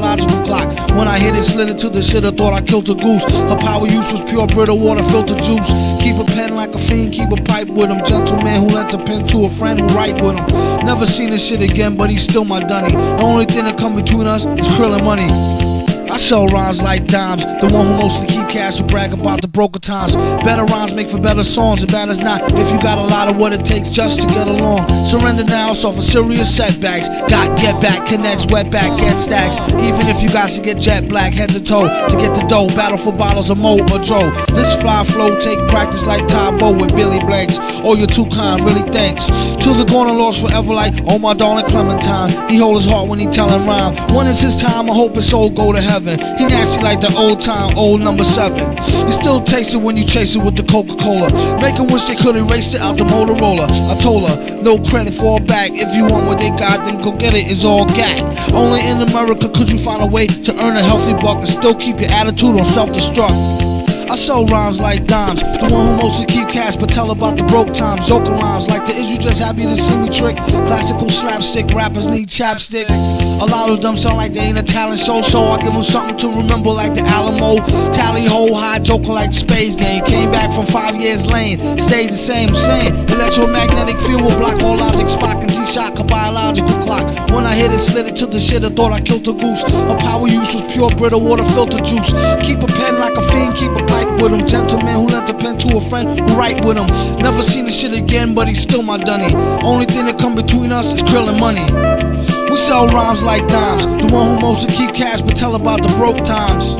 biological clock. When I hit it, slid it to the shit, I thought I killed a goose. Her power use was pure brittle water, filter juice. Keep a pen like a fiend, keep a pipe with him. Gentleman who lent a pen to a friend who write with him. Never seen this shit again, but he's still my dunny. The only thing that come between us is krill and money. I sell rhymes like dimes. The one who mostly keep cash and brag about the broker times. Better rhymes make for better songs, and bad as not if you got a lot of what it takes just to get along. Surrender now, suffer serious setbacks. Got get back, connects, wet back, get stacks. Even if you got to get jet black, head to toe to get the dough. Battle for bottles of Mo or Dro. This fly flow take practice like Tybo with Billy Blanks. Oh, you're too kind, really thanks. To the corner lost forever like, oh my darling Clementine. He hold his heart when he tellin' rhyme. When it's his time, I hope his soul go to heaven. He nasty like the old time, old number 7. You still taste it when you chase it with the Coca-Cola. Make 'em wish they could erase it out the Motorola. I told her, no credit, fall back. If you want what they got, then go get it, it's all gag. Only in America could you find a way to earn a healthy buck and still keep your attitude on self-destruct. I sell rhymes like dimes. The one who mostly keep cash but tell about the broke times. Joker rhymes like the is you just happy to see me trick. Classical slapstick, rappers need chapstick. A lot of them sound like they ain't a talent show, so I give them something to remember like the Alamo. Tally ho, high joker like the Spades game. Came back from 5 years lane, stayed the same, electromagnetic field will block all logic. Spock and G-Shock, a biological clock. When I hit it, slid it to the shit, I thought I killed a goose. Her power use was pure brittle water, filter juice. Keep a pen like a fiend, keep a pipe with him. Gentleman who lent a pen to a friend who write with him. Never seen this shit again, but he's still my dunny. Only thing that come between us is krill and money. We sell rhymes like dimes. The one who mostly keep cash but tell about the broke times.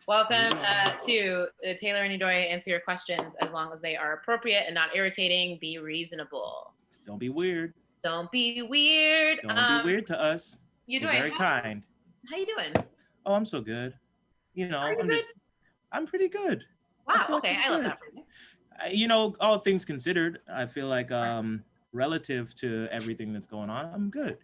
Welcome to Taylor and Edoy answer your questions as long as they are appropriate and not irritating. Be reasonable. Don't be weird. Don't be weird. Don't be weird to us. You're very kind. How you doing? Oh, I'm so good. You know, I'm pretty good. Wow. Okay, I love that for you. You know, all things considered, I feel like relative to everything that's going on, I'm good.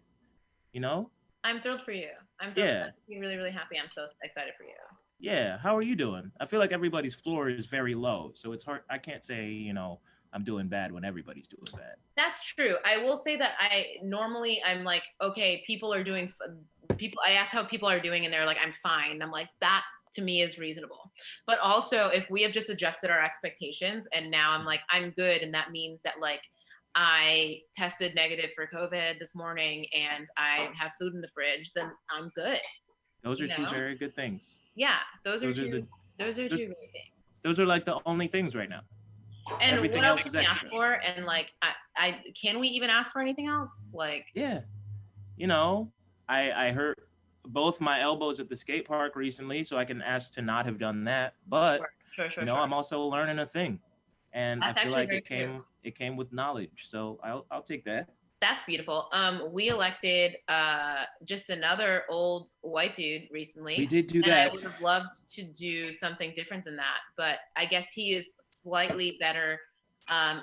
You know? I'm thrilled for you. I'm really, really happy. I'm so excited for you. Yeah, how are you doing? I feel like everybody's floor is very low, so it's hard. I can't say, you know, I'm doing bad when everybody's doing bad. That's true. I will say that I'm like, okay, I ask how people are doing and they're like, I'm fine. And I'm like, that to me is reasonable. But also if we have just adjusted our expectations and now I'm like, I'm good. And that means that like, I tested negative for COVID this morning and I have food in the fridge, then I'm good. Those are two very good things. Yeah, those are two great things. Those are like the only things right now. And everything what else can we ask for? And like, I can we even ask for anything else? Like, yeah, you know, I hurt both my elbows at the skate park recently, so I can ask to not have done that. But sure. I'm also learning a thing, and that's I feel like it came with knowledge. So I'll take that. That's beautiful. We elected just another old white dude recently. We did do that. And I would have loved to do something different than that, but I guess he is slightly better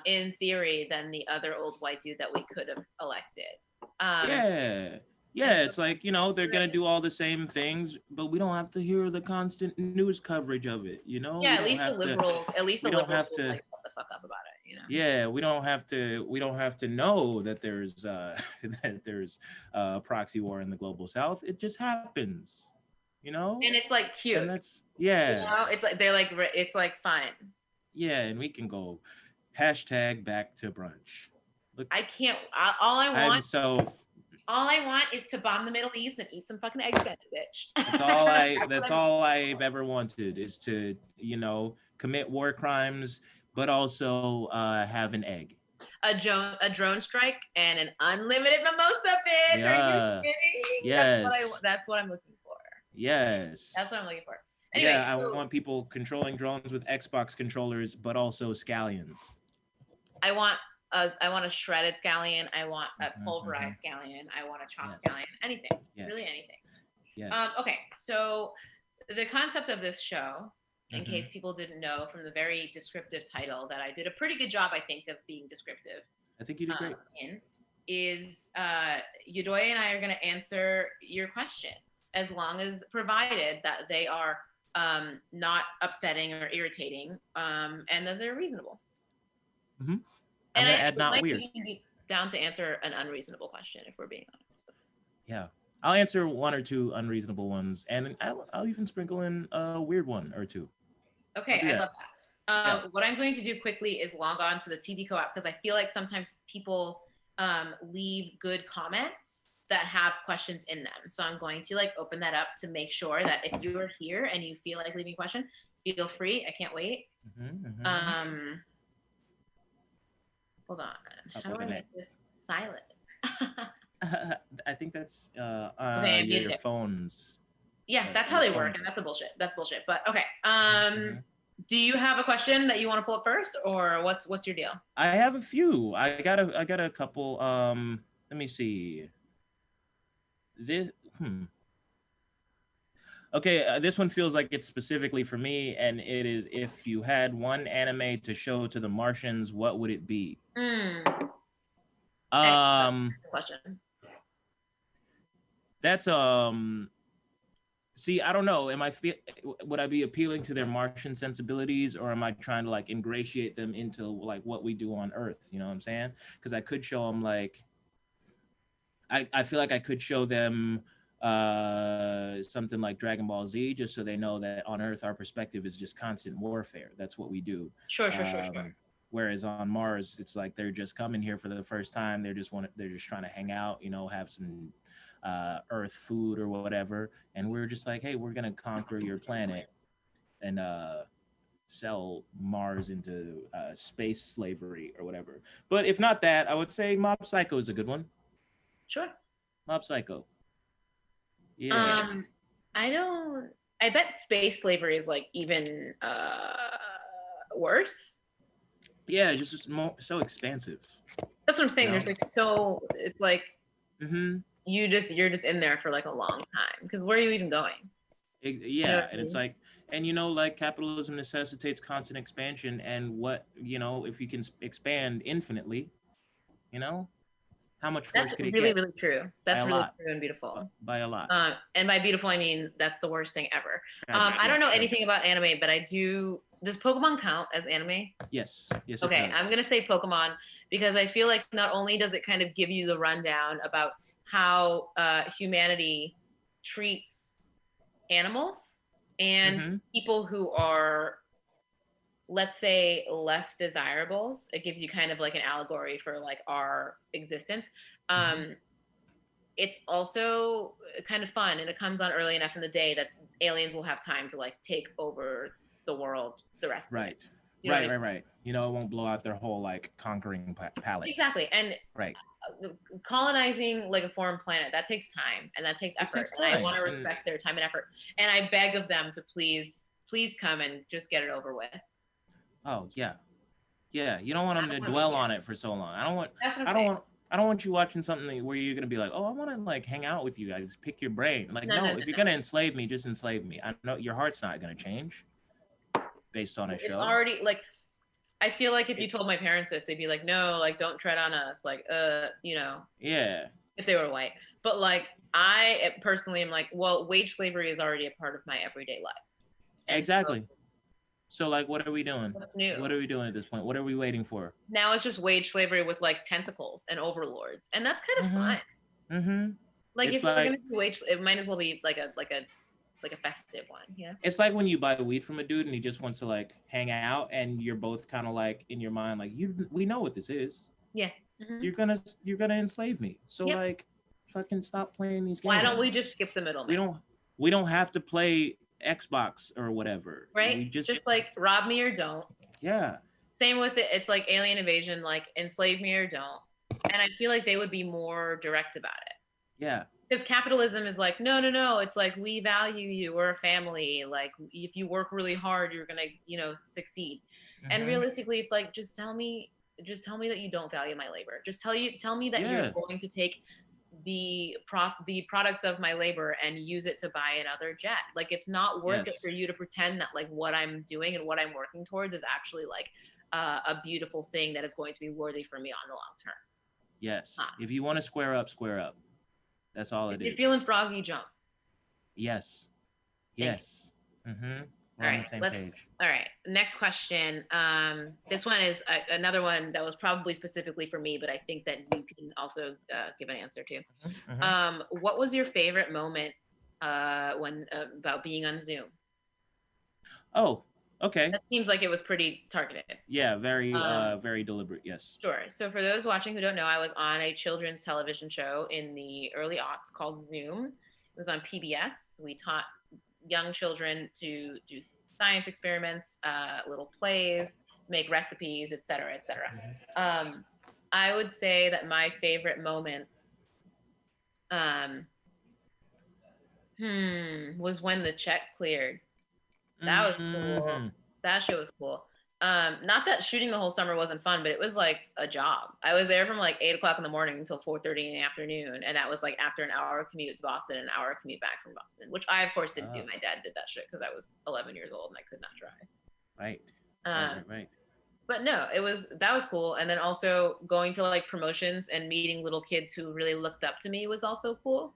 in theory than the other old white dude that we could have elected. Yeah, it's like, you know, they're going to do all the same things, but we don't have to hear the constant news coverage of it, you know? Yeah, at least the liberals will like shut the fuck up about it. You know? Yeah, we don't have to know that there's a proxy war in the global south. It just happens, you know? And it's like cute. And that's you know, it's like it's like fun. Yeah, and we can go hashtag back to brunch. Look, I can't. All I want is to bomb the Middle East and eat some fucking eggs, bitch. That's all I've ever wanted is to, you know, commit war crimes, but also have an egg. A drone strike and an unlimited mimosa, bitch. Yeah. Are you kidding? Yes. That's what I'm looking for. Yes. That's what I'm looking for. Anyway, yeah, I want people controlling drones with Xbox controllers, but also scallions. I want a shredded scallion. I want a pulverized scallion. I want a chopped scallion. Anything. Really anything. Yes. Okay, so the concept of this show, in case people didn't know from the very descriptive title that I did a pretty good job, I think, of being descriptive. I think you did great. Is Yudoya and I are going to answer your questions, as long as provided that they are not upsetting or irritating, and that they're reasonable. I'm and gonna add not weird. You can be down to answer an unreasonable question if we're being honest. Yeah, I'll answer one or two unreasonable ones, and I'll even sprinkle in a weird one or two. Okay, I love that. What I'm going to do quickly is log on to the TVCO app, because I feel like sometimes people leave good comments that have questions in them. So I'm going to open that up to make sure that if you're here and you feel like leaving a question, feel free. I can't wait. Hold on. How do I make this silent? I think that's okay, your phones. Yeah, that's how they work, and that's bullshit. That's bullshit. But okay. Do you have a question that you want to pull up first, or what's your deal? I have a few. I got a couple. Let me see. This Okay, this one feels like it's specifically for me, and it is: if you had one anime to show to the Martians, what would it be? Question. That's see, I don't know. Would I be appealing to their Martian sensibilities, or am I trying to ingratiate them into what we do on Earth? You know what I'm saying? Because I could show them I feel like I could show them something like Dragon Ball Z, just so they know that on Earth our perspective is just constant warfare. That's what we do. Sure. Whereas on Mars, it's like they're just coming here for the first time. They're just trying to hang out, have some Earth food or whatever. And we're just like, hey, we're gonna conquer your planet and sell Mars into space slavery or whatever. But if not that, I would say Mob Psycho is a good one. Sure. Mob Psycho. Yeah. I bet space slavery is even worse. Yeah, it's just so expansive. That's what I'm saying. There's it's you're just in there for a long time, because where are you even going? Yeah, and it's and capitalism necessitates constant expansion, and if you can expand infinitely, how much worse could it get? That's really true. That's really true and beautiful. By a lot. And by beautiful, I mean that's the worst thing ever. I don't know anything about anime, but I do. Does Pokemon count as anime? Yes. Yes. Okay, I'm gonna say Pokemon, because I feel like not only does it kind of give you the rundown about how humanity treats animals and people who are, let's say, less desirables. It gives you kind of an allegory for our existence. It's also kind of fun, and it comes on early enough in the day that aliens will have time to take over the world the rest of the day. Right. It won't blow out their whole conquering palette. Exactly. And colonizing a foreign planet, that takes time and that takes effort. And I want to respect their time and effort. And I beg of them to please come and just get it over with. Oh yeah. You don't want them to dwell on it for so long. I don't want you watching something where you're gonna be like, oh, I want to hang out with you guys, pick your brain. No, if you're gonna enslave me, just enslave me. I know your heart's not gonna change based on a show. It's already I feel like if you told my parents this, they'd be like, no, don't tread on us. Yeah. If they were white. But I personally am well, wage slavery is already a part of my everyday life. And exactly. So what are we doing? What's new? What are we doing at this point? What are we waiting for? Now it's just wage slavery with tentacles and overlords. And that's kind of fun. If you're gonna do wage, it might as well be like a festive one, yeah. It's like when you buy weed from a dude and he just wants to hang out, and you're both kind of in your mind we know what this is. Yeah. You're gonna enslave me. So fucking stop playing these games. Why don't we just skip the middleman? We don't have to play Xbox or whatever. Right? We Just like rob me or don't. yeah. Same with it. It's like alien invasion, like enslave me or don't. And I feel like they would be more direct about it. Yeah. Because capitalism is like, no, no, no. It's like, we value you. We're a family. Like, if you work really hard, you're gonna, succeed. And realistically, it's like, just tell me that you don't value my labor. Just tell me that you're going to take the products of my labor and use it to buy another jet. Like, it's not worth it for you to pretend that like what I'm doing and what I'm working towards is actually like a beautiful thing that is going to be worthy for me on the long term. Yes. If you want to square up, square up. That's all it is. If you're feeling froggy, jump. Yes. Yes. Mm-hmm. All right, all right. Next question. This one is another one that was probably specifically for me, but I think that you can also give an answer to. What was your favorite moment when about being on Zoom? Oh, okay. That seems like it was pretty targeted. Yeah, very deliberate. Yes. Sure. So for those watching who don't know, I was on a children's television show in the early aughts called Zoom. It was on PBS. We taught young children to do science experiments, little plays, make recipes, et cetera, et cetera. I would say that my favorite moment was when the check cleared. That was cool. That shit was cool. Not that shooting the whole summer wasn't fun, but it was like a job. I was there from like 8:00 in the morning until 4:30 in the afternoon. And that was like after an hour commute to Boston, an hour commute back from Boston, which I of course didn't do. My dad did that shit because I was 11 years old and I could not drive. Right. Right. But no, that was cool. And then also going to like promotions and meeting little kids who really looked up to me was also cool.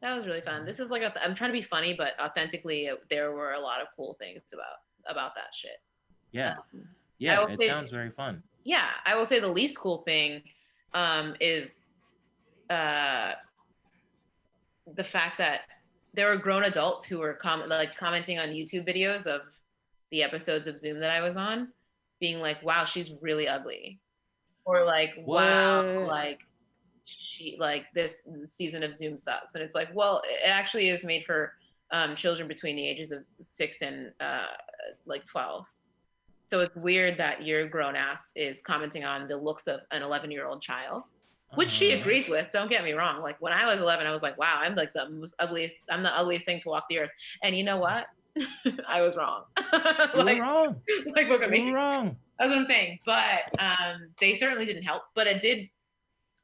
That was really fun. This is like, I'm trying to be funny, but authentically there were a lot of cool things about that shit. Yeah. Yeah, it sounds very fun. Yeah, I will say the least cool thing is the fact that there were grown adults who were commenting on YouTube videos of the episodes of Zoom that I was on, being like, wow, she's really ugly. Or like, wow, like this season of Zoom sucks. And it's like, well, it actually is made for children between the ages of 6 and 12. So it's weird that your grown ass is commenting on the looks of an 11-year-old child, which she agrees with. Don't get me wrong. Like when I was 11, I was like, wow, I'm like the ugliest thing to walk the earth. And you know what? I was wrong. You were wrong. Like, look at me. You were wrong. That's what I'm saying. But they certainly didn't help. But it did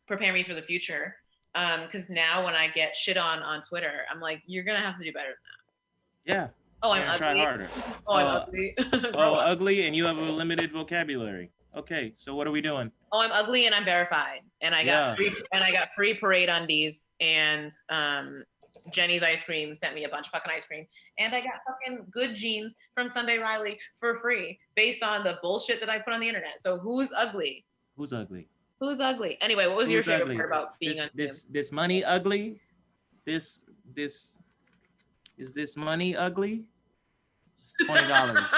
prepare me for the future. Because now when I get shit on Twitter, I'm like, you're going to have to do better than that. Yeah. Oh, I'm ugly. Try harder. Oh, I'm ugly. Ugly, and you have a limited vocabulary. Okay, so what are we doing? Oh, I'm ugly and I'm verified, and I got free parade undies, and Jenny's ice cream sent me a bunch of fucking ice cream, and I got fucking good jeans from Sunday Riley for free based on the bullshit that I put on the internet. So who's ugly? Who's ugly? Who's ugly? Anyway, what was your favorite part about being on this money ugly? Is this money ugly? It's $20.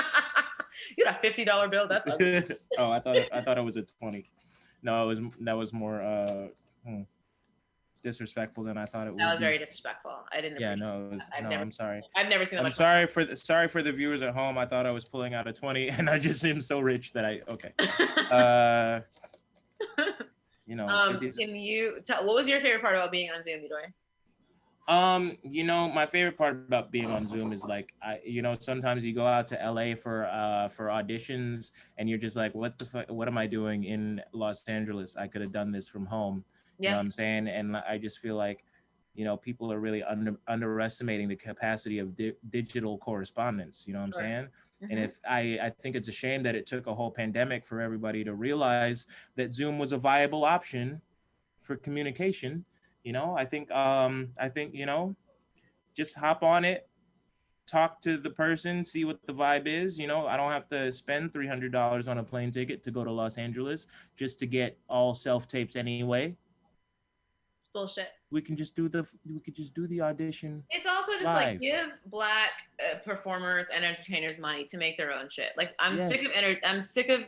You got a $50 bill. That's ugly. Oh, I thought it was a 20. No, that was more disrespectful than I thought it would. That was very disrespectful. I didn't. Yeah, no, I'm sorry. I've never seen that. I'm sorry for the viewers at home. I thought I was pulling out a 20, and I just seem so rich that Can you tell what was your favorite part about being on Zoom, Jolie? My favorite part about being on Zoom is like, sometimes you go out to LA for auditions and you're just like, what the fuck, what am I doing in Los Angeles? I could have done this from home. You know what I'm saying? And I just feel like, people are really underestimating the capacity of digital correspondence. You know what I'm saying? Mm-hmm. And if I think it's a shame that it took a whole pandemic for everybody to realize that Zoom was a viable option for communication. I think, just hop on it, talk to the person, see what the vibe is. I don't have to spend $300 on a plane ticket to go to Los Angeles just to get all self-tapes anyway. It's bullshit. We can just do the audition. It's also just live. like give Black performers and entertainers money to make their own shit. Like I'm sick of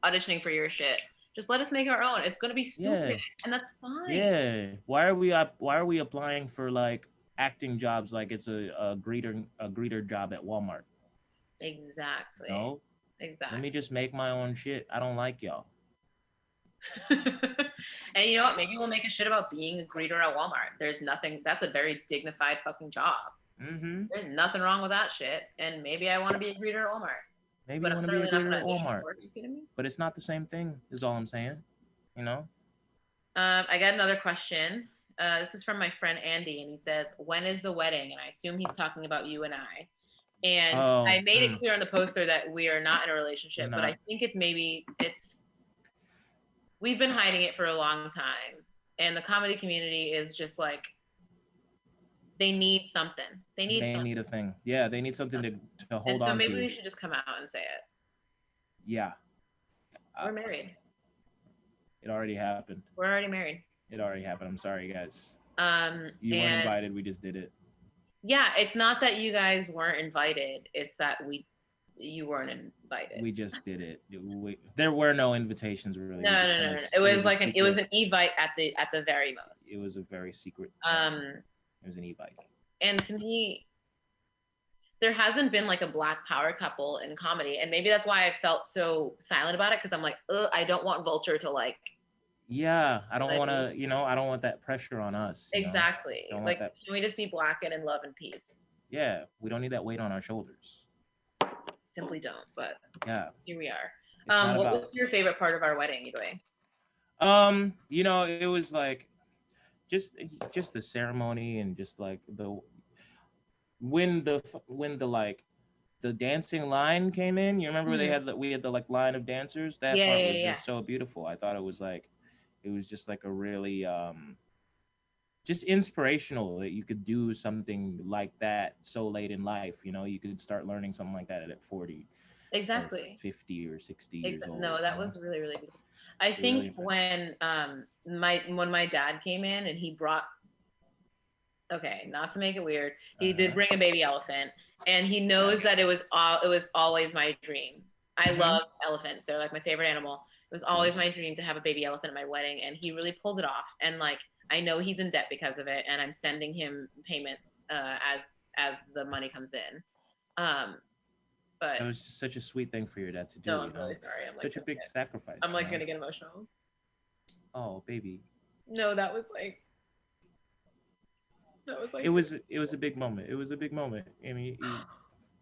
auditioning for your shit. Just let us make our own. It's gonna be stupid, and that's fine. Yeah. Why are we applying for like acting jobs like it's a greeter job at Walmart. Exactly. No, Exactly. let me just make my own shit. I don't like y'all. And you know what? Maybe we'll make a shit about being a greeter at Walmart. There's nothing. That's a very dignified fucking job. Mm-hmm. There's nothing wrong with that shit. And maybe I want to be a greeter at Walmart. Maybe But you I'm want to be a certainly not greeter going at to audition Walmart, for it. Are you kidding me? but it's not the same thing. Is all I'm saying. You know. I got another question. This is from my friend Andy, and he says, "When is the wedding?" And I assume he's talking about you and I. And I made it clear on the poster that we are not in a relationship, but I think we've been hiding it for a long time. And the comedy community is just like, they need something. They need a thing. Yeah, they need something to hold on to. So maybe we should just come out and say it. Yeah. We're married. It already happened. We're already married. It already happened. I'm sorry, guys. You weren't invited. We just did it. Yeah, it's not that you guys weren't invited. It's that you weren't invited. We just did it. There were no invitations really. No. It was like it was an evite at the very most. It was a very secret. It was an evite. And to me, there hasn't been like a Black power couple in comedy, and maybe that's why I felt so silent about it, because I'm like, I don't want Vulture to like. Yeah, I don't want to. I don't want that pressure on us. Exactly. Like, can we just be Black and in love and peace? Yeah, we don't need that weight on our shoulders. Simply don't. But yeah, here we are. What was your favorite part of our wedding, Jolie? It was like just the ceremony, and just like when the dancing line came in. You remember we had the like line of dancers? That part was just so beautiful. I thought it was just like a really just inspirational that you could do something like that so late in life. You could start learning something like that at 40. Exactly. 50 or 60 years old. No, that was really, really beautiful. I think when my dad came in and he brought, not to make it weird, he did bring a baby elephant, and he knows that it was always my dream. I love elephants. They're like my favorite animal. It was always my dream to have a baby elephant at my wedding, and he really pulled it off. And like, I know he's in debt because of it, and I'm sending him payments as the money comes in. But it was just such a sweet thing for your dad to do. No, I'm really sorry. I'm such a big sacrifice. I'm like gonna get emotional. Oh, baby. No, that was like. It was a big moment. It was a big moment. I mean,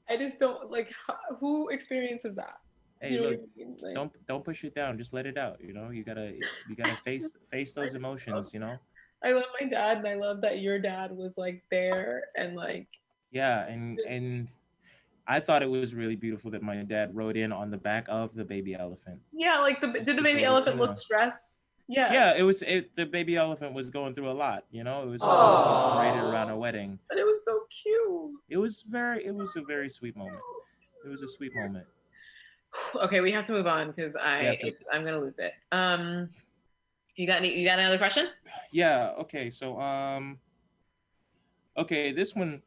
I just don't like who experiences that. Hey, look, like, don't push it down. Just let it out. You gotta face those emotions. I love my dad, and I love that your dad was like there and like. Yeah, and I thought it was really beautiful that my dad rode in on the back of the baby elephant. Yeah, like did the baby elephant look stressed? Yeah. Yeah, the baby elephant was going through a lot. It was paraded around a wedding. But it was so cute. It was a very sweet moment. It was a sweet moment. Okay, we have to move on because I'm gonna lose it. You got another question? Yeah. Okay. So okay, this one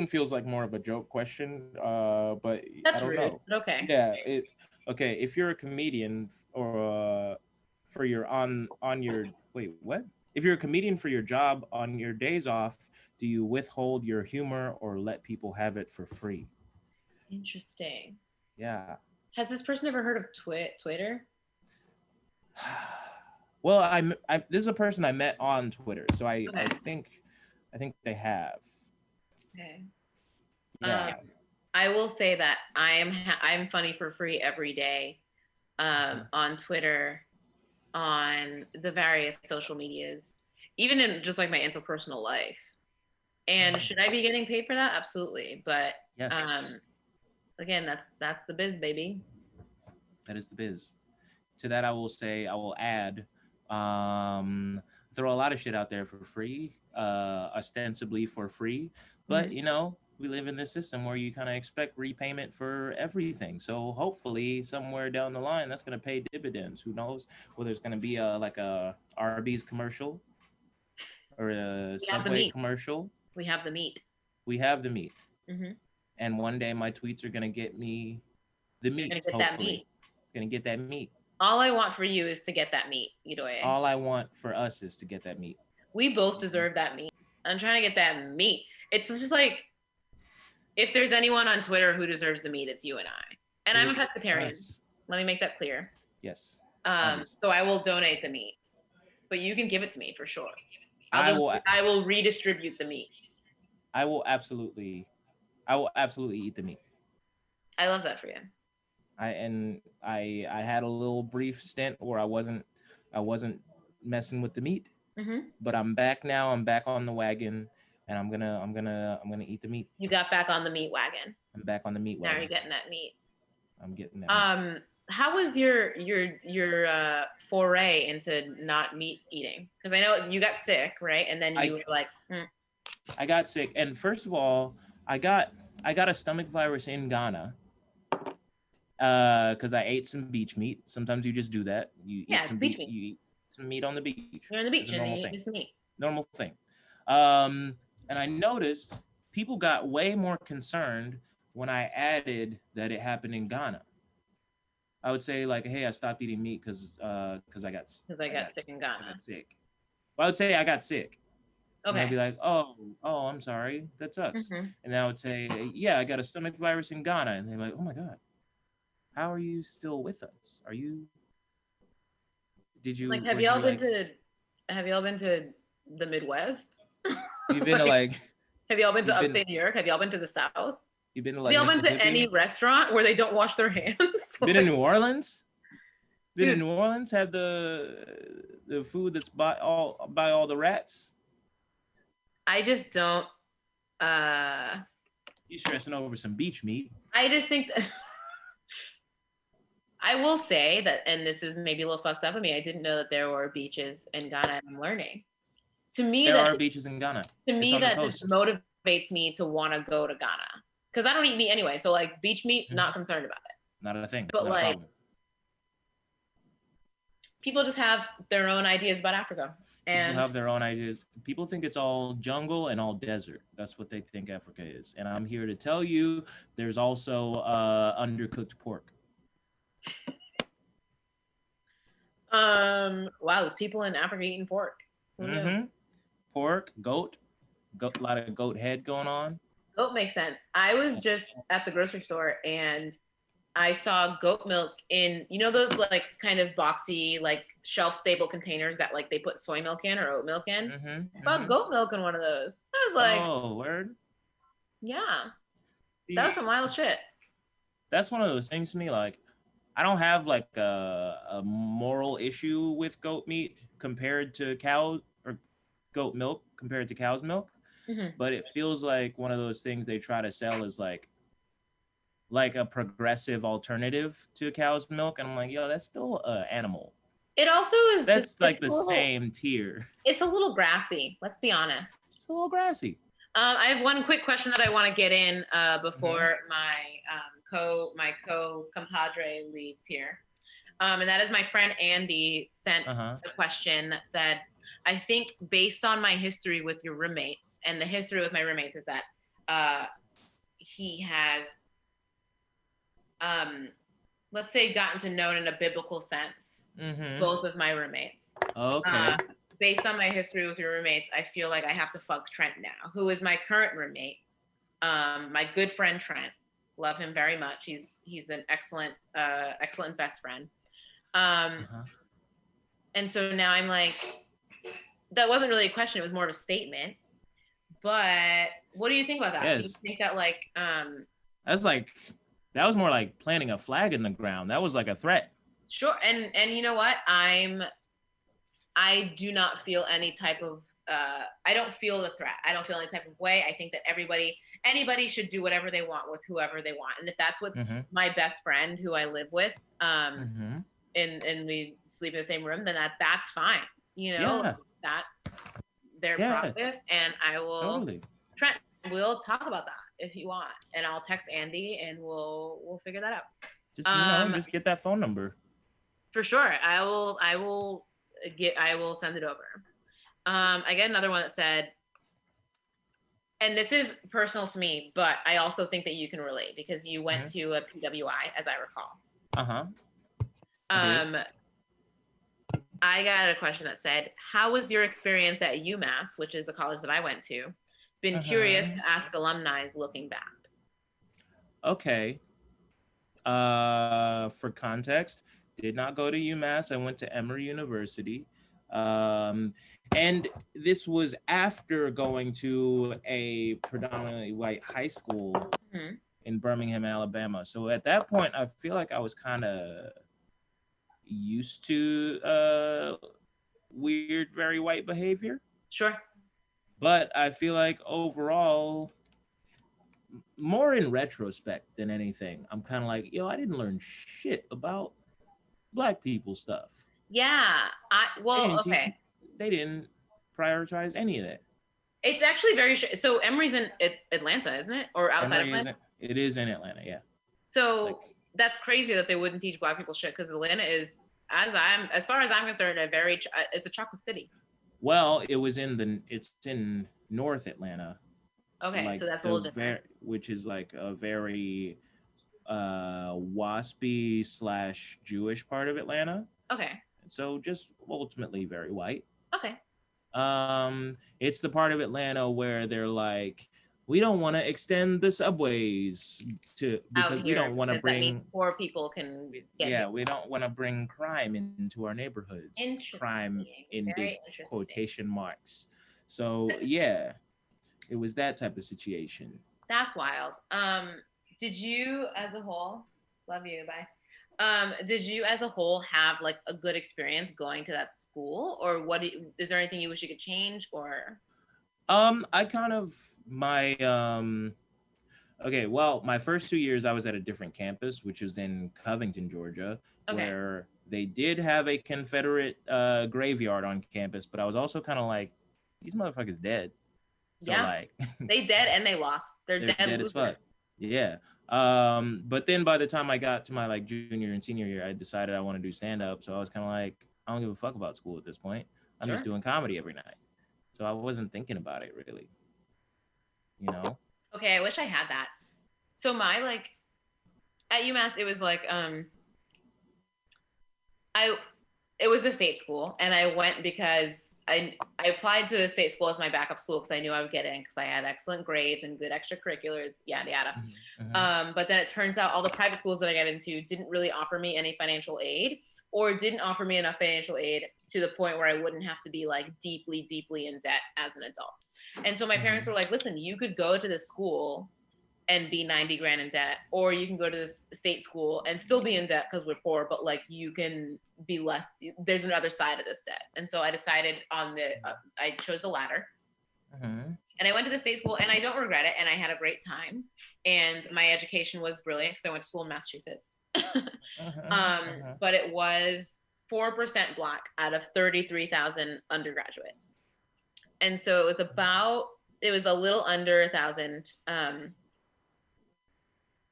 feels like more of a joke question. But that's I don't rude. know. But okay. Yeah. It's okay if you're a comedian or for your on your wait what? If you're a comedian for your job on your days off, do you withhold your humor or let people have it for free? Interesting. Yeah. Has this person ever heard of Twitter? Well, this is a person I met on Twitter, so I think they have. Okay. Yeah. I will say that I'm funny for free every day, on Twitter, on the various social medias, even in just like my interpersonal life. And should I be getting paid for that? Absolutely. But yes. Again, that's the biz, baby. That is the biz. To that, I will add, throw a lot of shit out there for free, ostensibly for free. But, we live in this system where you kind of expect repayment for everything. So hopefully somewhere down the line, that's going to pay dividends. Who knows? Whether it's going to be a Arby's commercial or a Subway commercial. We have the meat. We have the meat. Mm-hmm. And one day my tweets are going to get me the meat. You're gonna get that meat. Going to get that meat. All I want for you is to get that meat, Idoye. All I want for us is to get that meat. We both deserve that meat. I'm trying to get that meat. It's just like, if there's anyone on Twitter who deserves the meat, it's you and I. And I'm a pescatarian. Us. Let me make that clear. Yes. So I will donate the meat, but you can give it to me for sure. I will redistribute the meat. I will absolutely eat the meat. I love that for you. I had a little brief stint where I wasn't messing with the meat, but I'm back now. I'm back on the wagon, and I'm gonna eat the meat. You got back on the meat wagon. I'm back on the meat wagon. Now you're getting that meat. I'm getting that. Meat. How was your foray into not meat eating? Because I know you got sick, right? And then you were like, I got sick, and first of all, I got a stomach virus in Ghana. Because I ate some beach meat. Sometimes you just do that. You eat some beach meat. You eat some meat on the beach. You're on the beach and you eat some meat. Normal thing. And I noticed people got way more concerned when I added that it happened in Ghana. I would say like, hey, I stopped eating meat because I got sick in Ghana. I got sick. Well, I would say I got sick. Okay. And I'd be like, oh, I'm sorry. That sucks. And then I would say, yeah, I got a stomach virus in Ghana. And they're like, oh my God. How are you still with us? Did you have y'all been to the Midwest? You've been to like have y'all been to upstate New York? Have y'all been to the South? You've been to like have y'all been to any restaurant where they don't wash their hands? Been to New Orleans? Been to New Orleans? Had the food that's by all the rats? I just don't you stressing over some beach meat. I just think that I will say that, and this is maybe a little fucked up of me, I didn't know that there were beaches in Ghana. I'm learning. To me, there are beaches in Ghana. To me, that just motivates me to want to go to Ghana. Because I don't eat meat anyway. So like beach meat, not concerned about it. Not a thing. But like, people just have their own ideas about Africa. And people have their own ideas. People think it's all jungle and all desert. That's what they think Africa is. And I'm here to tell you, there's also undercooked pork. Wow, there's people in Africa eating pork. Pork, goat, a lot of goat head going on. Goat makes sense. I was just at the grocery store and I saw goat milk in, those like kind of boxy, like shelf stable containers that like they put soy milk in or oat milk in. I saw goat milk in one of those. I was like, oh, word? Yeah. That was some wild shit. That's one of those things to me, like, I don't have like a moral issue with goat meat compared to cow or goat milk compared to cow's milk, but it feels like one of those things they try to sell as like a progressive alternative to cow's milk, and I'm like, yo, that's still an animal. It also is. That's like the same tier. It's a little grassy. Let's be honest. It's a little grassy. I have one quick question that I want to get in before my co-compadre leaves here. And that is my friend Andy sent a question that said, I think based on my history with your roommates, and the history with my roommates is that he has, let's say, gotten to know in a biblical sense, both of my roommates. Okay. Based on my history with your roommates, I feel like I have to fuck Trent now, who is my current roommate. My good friend Trent, love him very much. He's an excellent best friend. And so now I'm like, that wasn't really a question; it was more of a statement. But what do you think about that? Yes. Do you think that like that was more like planting a flag in the ground. That was like a threat. Sure, and you know what? I do not feel any type of, I don't feel the threat. I don't feel any type of way. I think that anybody should do whatever they want with whoever they want. And if that's with my best friend who I live with, and we sleep in the same room, then that's fine. That's their prerogative. And I will, Trent, we'll talk about that if you want. And I'll text Andy and we'll figure that out. Just get that phone number. For sure. I will send it over. I get another one that said, and this is personal to me, but I also think that you can relate because you went to a PWI, as I recall. I got a question that said, how was your experience at UMass, which is the college that I went to? Been curious to ask alumni looking back. Okay. For context, did not go to UMass. I went to Emory University. And this was after going to a predominantly white high school in Birmingham, Alabama. So at that point, I feel like I was kind of used to weird, very white behavior. Sure. But I feel like overall, more in retrospect than anything, I'm kind of like, yo, I didn't learn shit about Black people stuff. Yeah. Okay. They didn't prioritize any of that. It's actually very so Emory's in Atlanta, isn't it? Or outside of Atlanta? It is in Atlanta, yeah. So that's crazy that they wouldn't teach Black people shit, because Atlanta is, as far as I'm concerned, it's a chocolate city. Well, it's in North Atlanta. Okay, so that's a little different. Which is like a very waspy / Jewish part of Atlanta. Okay. So just ultimately very white. Okay. It's the part of Atlanta where they're like, we don't want to extend the subways because we don't want to bring poor people can get here. We don't want to bring crime into our neighborhoods. Crime in big quotation marks. So yeah, it was that type of situation. That's wild. Did you as a whole, love you, bye. Did you as a whole have like a good experience going to that school, or is there anything you wish you could change, or? I kind of my my first 2 years I was at a different campus, which was in Covington, Georgia, where they did have a Confederate graveyard on campus, but I was also kind of like, these motherfuckers dead. So like they dead and they lost. They're dead as fuck. Yeah. But then by the time I got to my like junior and senior year, I decided I want to do stand up. So I was kind of like, I don't give a fuck about school at this point. I'm just doing comedy every night. So I wasn't thinking about it really. You know? Okay, I wish I had that. So my like at UMass, it was like it was a state school, and I went because I applied to the state school as my backup school because I knew I would get in because I had excellent grades and good extracurriculars, yada yada. But then it turns out all the private schools that I got into didn't really offer me any financial aid, or didn't offer me enough financial aid to the point where I wouldn't have to be like deeply, deeply in debt as an adult. And so my parents were like, listen, you could go to this school and be 90 grand in debt, or you can go to this state school and still be in debt because we're poor, but like you can be less, there's another side of this debt. And so I decided I chose the latter. And I went to the state school, and I don't regret it. And I had a great time, and my education was brilliant because I went to school in Massachusetts. But it was 4% Black out of 33,000 undergraduates. And so it was a little under 1,000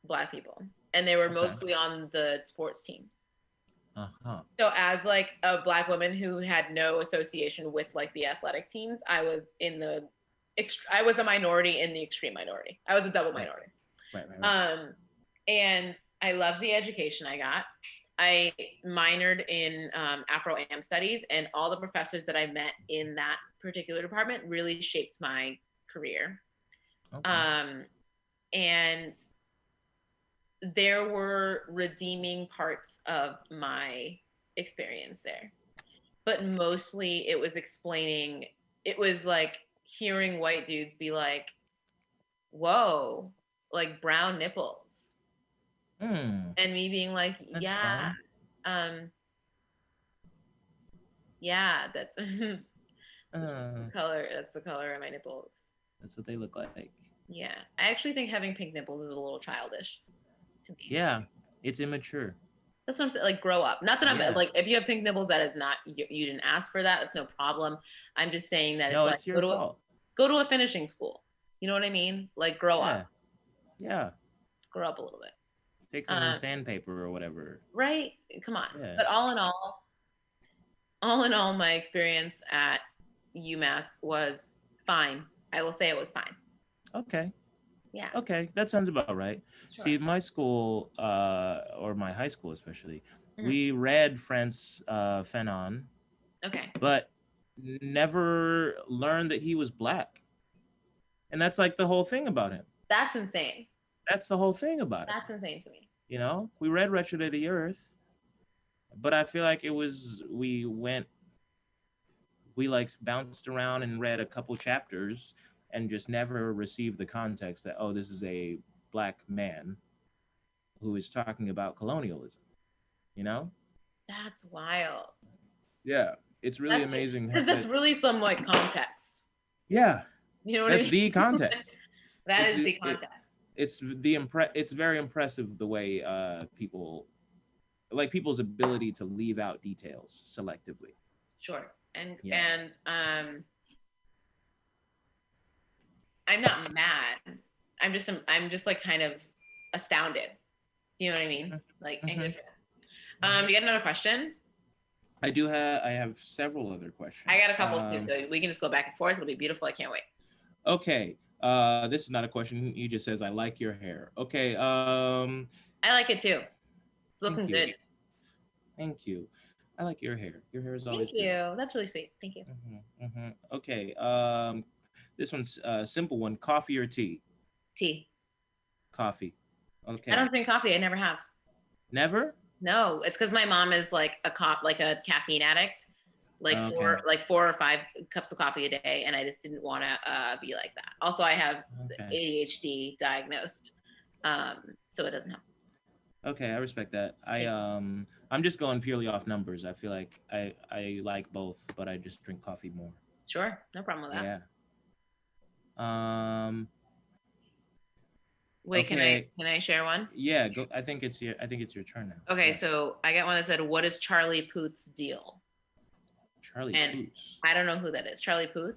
Black people, and they were mostly on the sports teams. So as like a Black woman who had no association with like the athletic teams, I was a minority in the extreme minority. I was a double minority. Right. And I loved the education I got. I minored in Afro-Am studies, and all the professors that I met in that particular department really shaped my career. And there were redeeming parts of my experience there, but mostly it was like hearing white dudes be like, whoa, like brown nipples. And me being like, yeah, that's the color. That's the color of my nipples. That's what they look like. Yeah, I actually think having pink nipples is a little childish to me. Yeah, it's immature. That's what I'm saying. Like, grow up. Not that I'm like, if you have pink nipples, that is not you didn't ask for that. That's no problem. I'm just saying that it's your fault. Go to a finishing school. You know what I mean? Like, grow up. Yeah. Grow up a little bit. Take some sandpaper or whatever. Right? Come on. Yeah. But all in all, my experience at UMass was fine. I will say it was fine. Okay. Yeah. Okay, that sounds about right. Sure. See, my school, or my high school especially, we read Frantz Fanon Okay. but never learned that he was black. And that's like the whole thing about him. That's insane. That's the whole thing about it. That's insane to me. You know, we read Wretched of the Earth, but I feel like we like bounced around and read a couple chapters and just never received the context that, oh, this is a black man who is talking about colonialism, you know? That's wild. Yeah. It's really amazing. Because that's really some like context. Yeah. You know what that's I mean? the context. That is the context. It's very impressive the way people's ability to leave out details selectively. Sure. And I'm not mad. I'm just like kind of astounded. You know what I mean? Like, and good for them. You got another question? I have several other questions. I got a couple too, so we can just go back and forth. It'll be beautiful. I can't wait. Okay. This is not a question. He just says, I like your hair. Okay. I like it too. It's looking good. Thank you. I like your hair. Your hair is always Thank you. Good. That's really sweet. Thank you. Okay. This one's a simple one. Coffee or tea? Tea. Coffee. Okay. I don't drink coffee. I never have. Never? No, it's because my mom is like a caffeine addict, like 4 or 5 cups of coffee a day, and I just didn't want to be like that. Also, I have ADHD diagnosed, so it doesn't help. Okay, I respect that. I'm just going purely off numbers. I feel like I like both, but I just drink coffee more. Sure, no problem with that. Yeah. Wait, okay. Can I share one? Yeah, go. I think it's your turn now. Okay, yeah. So I got one that said, "What is Charlie Puth's deal?" Charlie Puth. I don't know who that is. Charlie Puth.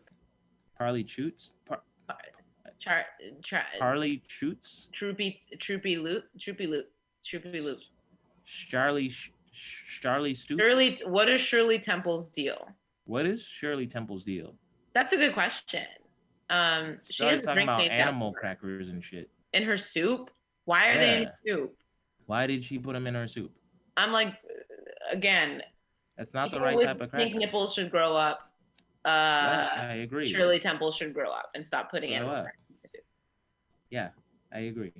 Charlie Choots. Charlie Choots. Troopy Loot. Charlie Stoops. Shirley. What is Shirley Temple's deal? What is Shirley Temple's deal? That's a good question. She has talking about animal crackers and shit. In her soup? Why are they in her soup? Why did she put them in her soup? I'm like, again. That's not the right type of cracker. Pink nipples should grow up. I agree. Shirley Temple should grow up and stop putting animal crackers in her soup. Yeah, I agree.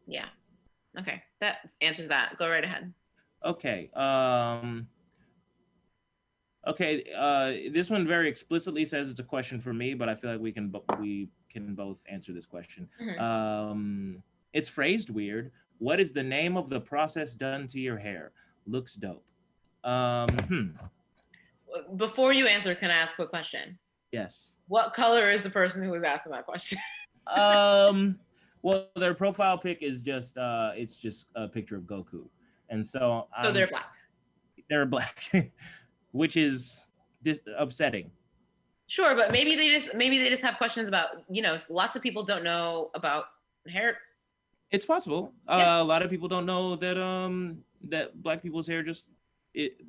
Yeah. Okay, that answers that. Go right ahead. Okay. This one very explicitly says it's a question for me, but I feel like we can both answer this question. Mm-hmm. It's phrased weird. What is the name of the process done to your hair? Looks dope. Before you answer, can I ask a question? Yes. What color is the person who was asking that question? Well, their profile pic is just it's just a picture of Goku, and so they're black. They're black, which is upsetting. Sure, but maybe they just have questions about, lots of people don't know about hair. It's possible. Yeah. A lot of people don't know that that black people's hair just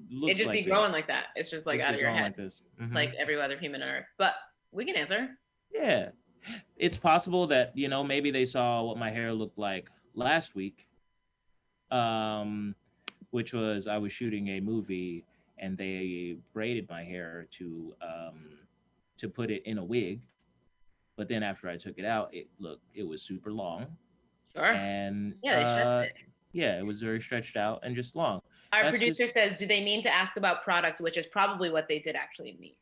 looks like be growing like that. It's just like out of your head, like this, like every other human on earth. But we can answer. Yeah, it's possible that maybe they saw what my hair looked like last week, which was I was shooting a movie and they braided my hair to put it in a wig, but then after I took it out, it was super long. Sure. And they stretched it. Yeah, it was very stretched out and just long. Our producer says, do they mean to ask about product, which is probably what they did actually mean.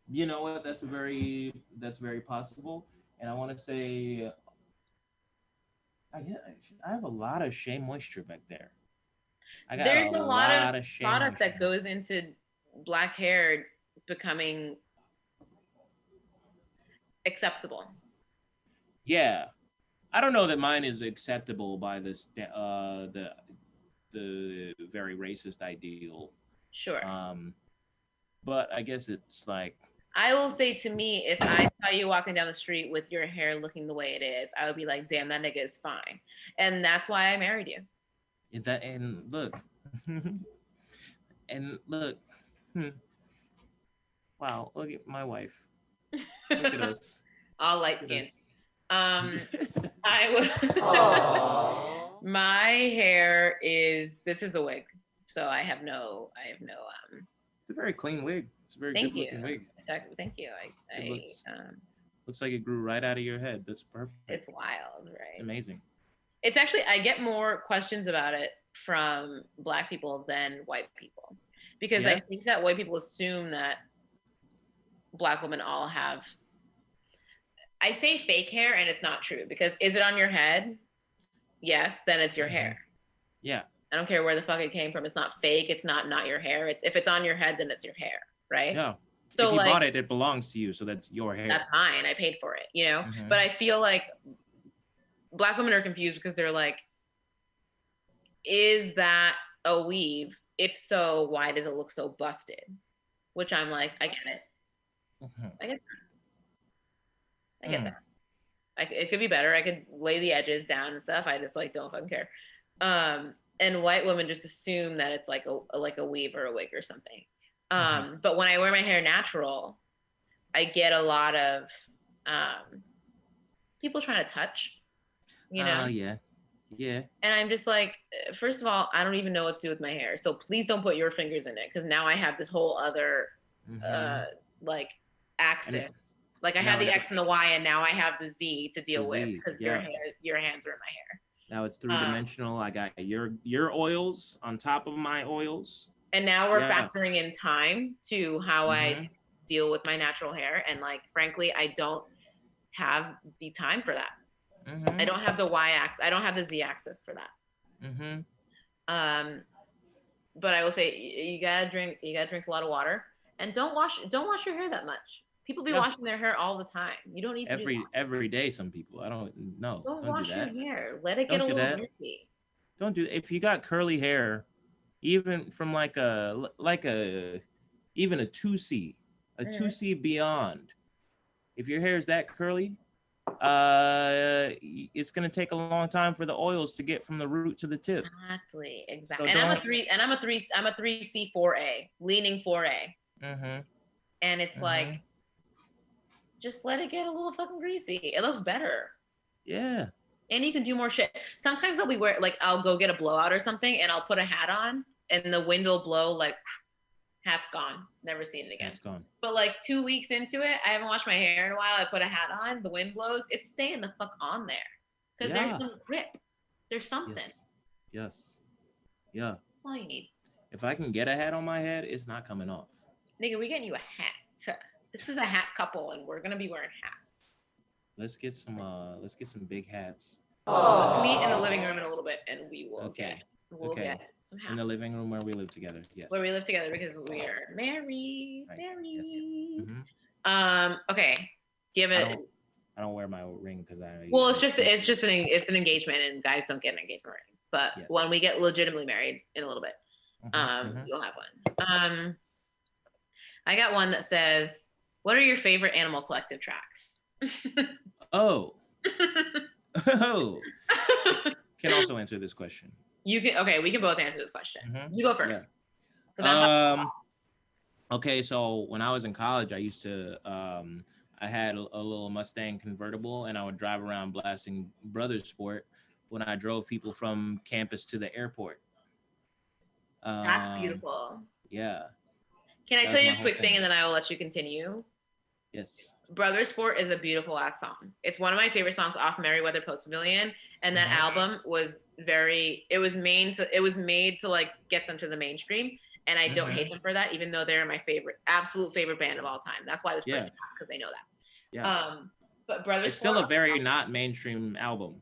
You know what? That's very possible. And I want to say, I have a lot of shea moisture back there. There's a lot of product that goes into black hair becoming acceptable. Yeah, I don't know that mine is acceptable by this the very racist ideal. Sure. But I guess it's like, I will say, to me, if I saw you walking down the street with your hair looking the way it is, I would be like, damn, that nigga is fine. And that's why I married you. And look. And look. Wow, look at my wife. Look at us. All light skinned. My hair this is a wig, so I have no It's a very clean wig. It's a very Thank good you. looking wig. Exactly. Thank you. Looks like it grew right out of your head. That's perfect. It's wild, right? It's amazing. It's actually, I get more questions about it from Black people than white people, because I think that white people assume that Black women all have, I say fake hair, and it's not true, because is it on your head? Yes, then it's your hair. Yeah. I don't care where the fuck it came from. It's not fake. It's not your hair. It's, if it's on your head, then it's your hair, right? Yeah. So if you like, bought it, it belongs to you, so that's your hair. That's mine. I paid for it, you know? But I feel like Black women are confused because they're like, is that a weave? If so, why does it look so busted? Which I'm like, I get it. I get that. I get that. It could be better. I could lay the edges down and stuff. I just like don't fucking care. And white women just assume that it's like a weave or a wig or something. But when I wear my hair natural, I get a lot of people trying to touch, you know? Yeah. And I'm just like, first of all, I don't even know what to do with my hair. So please don't put your fingers in it, because now I have this whole other like axis. Like I had the X and the Y, and now I have the Z to deal with, because your hands are in my hair. Now it's 3-dimensional. I got your oils on top of my oils. And now we're factoring in time to how I deal with my natural hair. And like, frankly, I don't have the time for that. I don't have the Y axis. I don't have the Z axis for that. But I will say you gotta drink a lot of water, and don't wash your hair that much. People be washing their hair all the time. You don't need to every day. Some people, I don't know. Don't wash your hair. Let it get a little dirty. Don't do. If you got curly hair, even from like a even a 2C, a 2C beyond, if your hair is that curly, it's gonna take a long time for the oils to get from the root to the tip. Exactly. So and I'm a 3C 4A, leaning 4A. And it's like, just let it get a little fucking greasy. It looks better. Yeah. And you can do more shit. Sometimes I'll go get a blowout or something, and I'll put a hat on, and the wind will blow, like, hat's gone. Never seen it again. It's gone. But like 2 weeks into it, I haven't washed my hair in a while. I put a hat on, the wind blows. It's staying the fuck on there. Because there's some grip. There's something. Yes. Yeah. That's all you need. If I can get a hat on my head, it's not coming off. Nigga, we're getting you a hat. This is a hat couple, and we're gonna be wearing hats. Let's get some big hats. Let's meet in the living room in a little bit, and we will get some hats. In the living room where we live together. Yes. Where we live together, because we are married. Right. Married. Yes. Okay. Do you have I don't wear my ring because I. Well, it's an engagement, and guys don't get an engagement ring. But when we get legitimately married in a little bit, you'll have one. I got one that says, "What are your favorite Animal Collective tracks?" Oh. Can also answer this question. You can. Okay, we can both answer this question. You go first. Okay, so when I was in college, I used to I had a little Mustang convertible, and I would drive around blasting Brothers Sport when I drove people from campus to the airport. That's beautiful. Yeah. Can I tell you a quick thing, and then I will let you continue? Yes. Brother Sport is a beautiful ass song. It's one of my favorite songs off Merriweather Post Pavilion, and that album was it was made to like get them to the mainstream, and I don't hate them for that, even though they're my absolute favorite band of all time. That's why this person asked, because they know that. Yeah. But Brother it's Sport, still a very not mainstream album.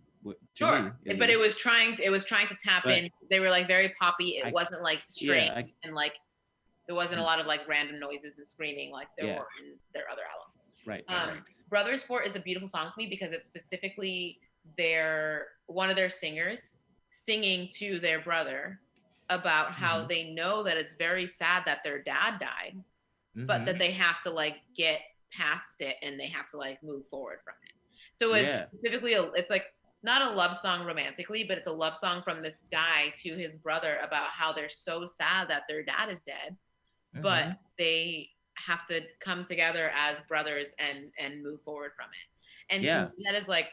Sure, but it was trying to tap in. They were like very poppy. It wasn't like strange, and like there wasn't a lot of like random noises and screaming like there were in their other albums. Right. Brother Sport is a beautiful song to me because it's specifically one of their singers singing to their brother about how they know that it's very sad that their dad died, but that they have to like get past it, and they have to like move forward from it. So it's specifically it's like not a love song romantically, but it's a love song from this guy to his brother about how they're so sad that their dad is dead, but they have to come together as brothers and move forward from it. And that is like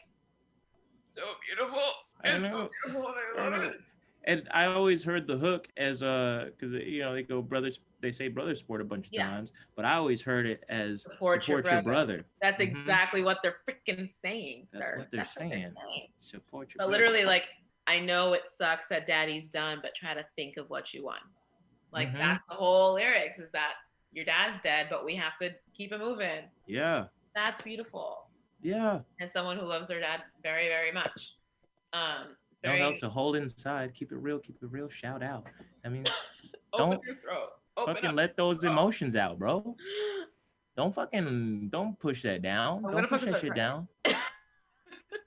so beautiful. It's so beautiful, and I love it. And I always heard the hook as because they go brothers. They say brother sport a bunch of times, but I always heard it as support your brother. That's exactly what they're freaking saying, That's sir. what they're saying. Support your brother. But literally, like, I know it sucks that daddy's done, but try to think of what you want. Like, that's the whole lyrics, is that your dad's dead, but we have to keep it moving. Yeah. That's beautiful. Yeah. And someone who loves their dad very, very much. No help to hold inside. Keep it real. Keep it real. Shout out. I mean, open your throat. Fucking let those emotions out, bro. Don't push that down. Don't push that shit down.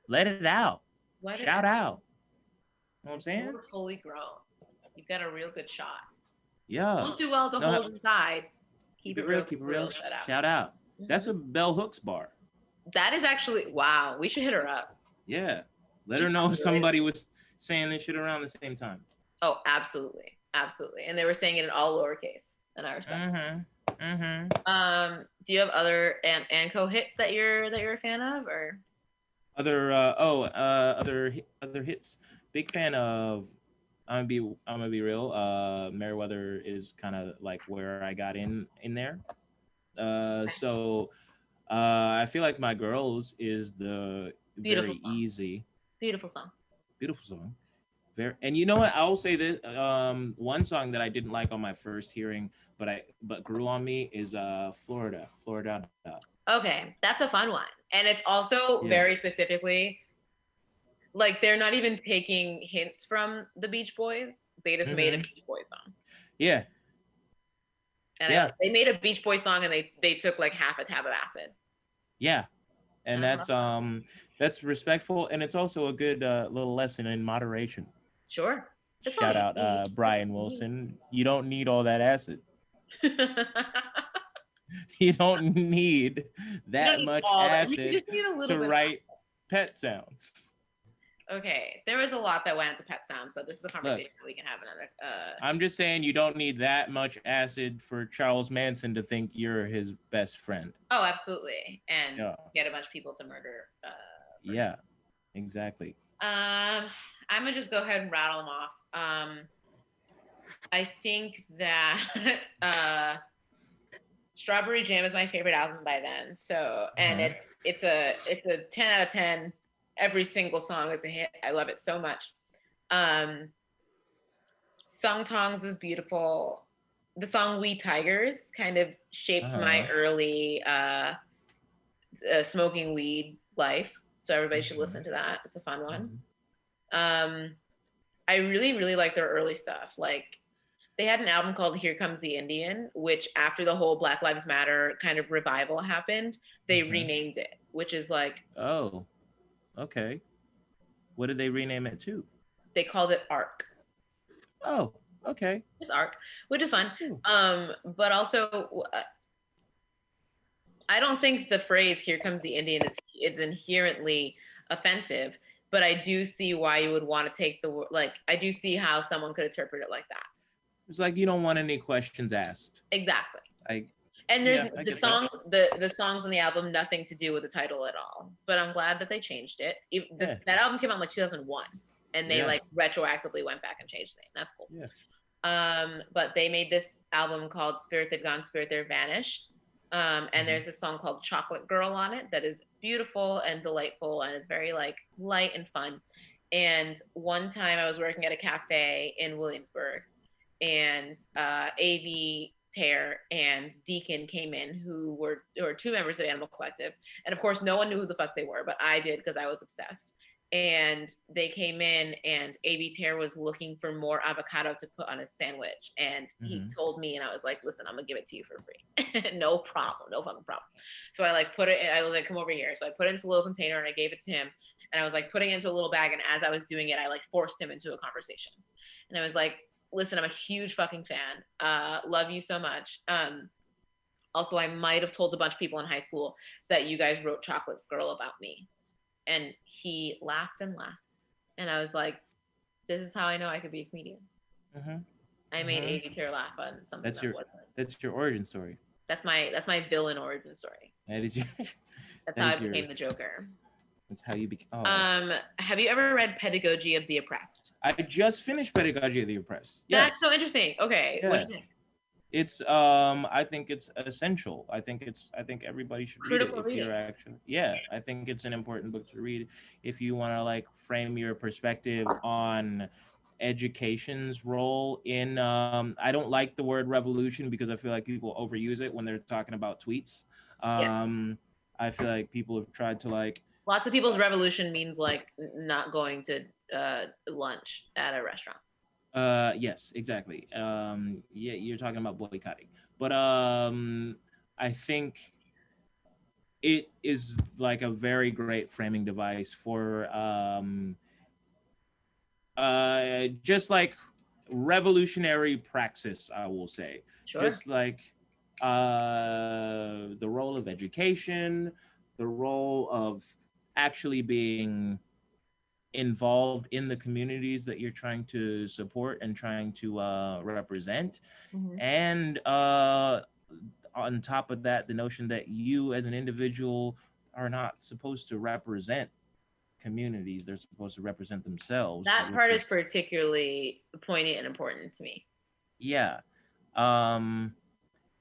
Let it out. Shout out. You know what I'm saying? You're fully grown. You've got a real good shot. Yeah. Don't do well to hold inside. Keep it real. Keep it real. Shout out. That's a Bell Hooks bar. That is actually, wow. We should hit her up. Yeah. Let her know if somebody was saying this shit around the same time. Oh, absolutely. Absolutely. And they were saying it in all lowercase. And I respect it. Do you have other Anko hits that you're a fan of, or other hits? Big fan of I'm gonna be real. Meriwether is kind of like where I got in there. So I feel like My Girls is the Beautiful very song. easy. Beautiful song. And you know what? I will say this. One song that I didn't like on my first hearing, but grew on me is Florida. Okay, that's a fun one. And it's also very specifically, like, they're not even taking hints from the Beach Boys. They just made a Beach Boys song. Yeah. And they made a Beach Boys song, and they took like half a tab of acid. Yeah. And that's respectful, and it's also a good little lesson in moderation. Sure. Shout out Brian Wilson. You don't need all that acid. You don't need that much acid to write Pet Sounds. Okay, there was a lot that went into Pet Sounds, but this is a conversation that we can have another. I'm just saying you don't need that much acid for Charles Manson to think you're his best friend. Oh, absolutely, and get a bunch of people to murder. Yeah, exactly. I'm gonna just go ahead and rattle them off. I think that Strawberry Jam is my favorite album by then. So, and it's a 10 out of 10. Every single song is a hit. I love it so much. Song Tongs is beautiful. The song We Tigers kind of shaped my early smoking weed life. So everybody should listen to that. It's a fun one. I really, really like their early stuff. Like, they had an album called Here Comes the Indian, which after the whole Black Lives Matter kind of revival happened, they renamed it, which is like... Oh, okay. What did they rename it to? They called it Arc. Oh, okay. It's Arc, which is fun. But also, I don't think the phrase "Here comes the Indian" is inherently offensive, but I do see why you would want to take the like. I do see how someone could interpret it like that. It's like you don't want any questions asked. Exactly. And there's the songs, the songs on the album, nothing to do with the title at all. But I'm glad that they changed it. That album came out in like 2001, and they like retroactively went back and changed it. That's cool. Yeah. But they made this album called Spirit They've Gone, Spirit They're Vanished. And there's a song called Chocolate Girl on it that is beautiful and delightful, and it's very like light and fun. And one time I was working at a cafe in Williamsburg, and AV Tear and Deacon came in, who were two members of Animal Collective. And of course, no one knew who the fuck they were, but I did because I was obsessed. And they came in, and AV Tear was looking for more avocado to put on his sandwich. And he told me, and I was like, listen, I'm gonna give it to you for free. No problem, no fucking problem. So I like put it, I was like, come over here. So I put it into a little container and I gave it to him. And I was like putting it into a little bag. And as I was doing it, I like forced him into a conversation. And I was like, listen, I'm a huge fucking fan. Love you so much. Also, I might have told a bunch of people in high school that you guys wrote Chocolate Girl about me. And he laughed and laughed. And I was like, this is how I know I could be a comedian. I made AV Tear laugh on something that's your origin story. That's my villain origin story. That is your That's how I became the Joker. That's how you become. Oh. Have you ever read Pedagogy of the Oppressed? I just finished Pedagogy of the Oppressed. Yes. That's so interesting. Okay. Yeah. What do you think? It's I think it's essential. I think everybody should read it if you're actually. Yeah, I think it's an important book to read if you want to like frame your perspective on education's role in I don't like the word revolution because I feel like people overuse it when they're talking about tweets. I feel like people have tried to like lots of people's revolution means like not going to lunch at a restaurant. Yes, exactly. Yeah, you're talking about boycotting, but I think it is like a very great framing device for just like revolutionary praxis, I will say. Sure. Just like the role of education, the role of actually being involved in the communities that you're trying to support and trying to represent. And on top of that, the notion that you as an individual are not supposed to represent communities, they're supposed to represent themselves. That part is particularly poignant and important to me. Yeah.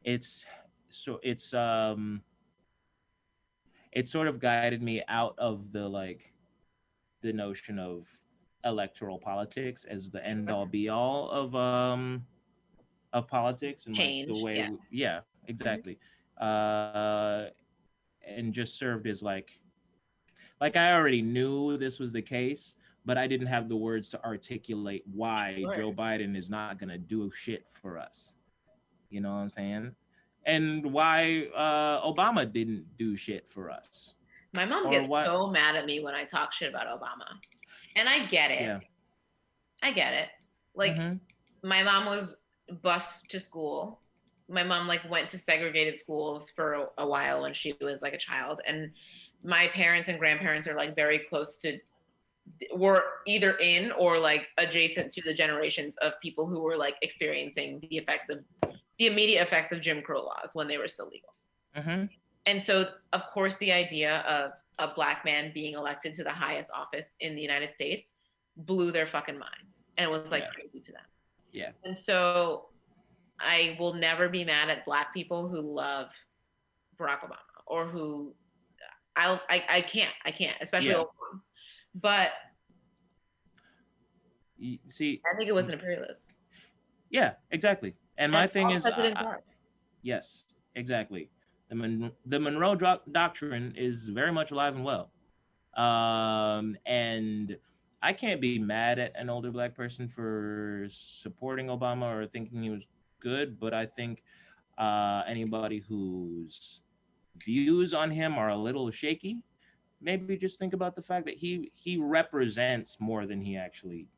It's it sort of guided me out of the notion of electoral politics as the end all be all of politics and change, like the way exactly. And just served as like I already knew this was the case, but I didn't have the words to articulate why Joe Biden is not gonna do shit for us. You know what I'm saying? And why Obama didn't do shit for us. My mom gets so mad at me when I talk shit about Obama. And I get it. Yeah. I get it. Like my mom was bused to school. My mom like went to segregated schools for a while when she was like a child. And my parents and grandparents are like very close to, were either in or like adjacent to the generations of people who were like experiencing the immediate effects of Jim Crow laws when they were still legal. And so, of course, the idea of a Black man being elected to the highest office in the United States blew their fucking minds and was like crazy to them. Yeah. And so I will never be mad at Black people who love Barack Obama or who I can't, especially old ones. But you see, I think it was an imperialist. Yeah, exactly. And my thing is, yes, exactly. The Monroe Doctrine is very much alive and well. And I can't be mad at an older Black person for supporting Obama or thinking he was good, but I think anybody whose views on him are a little shaky, maybe just think about the fact that he represents more than he actually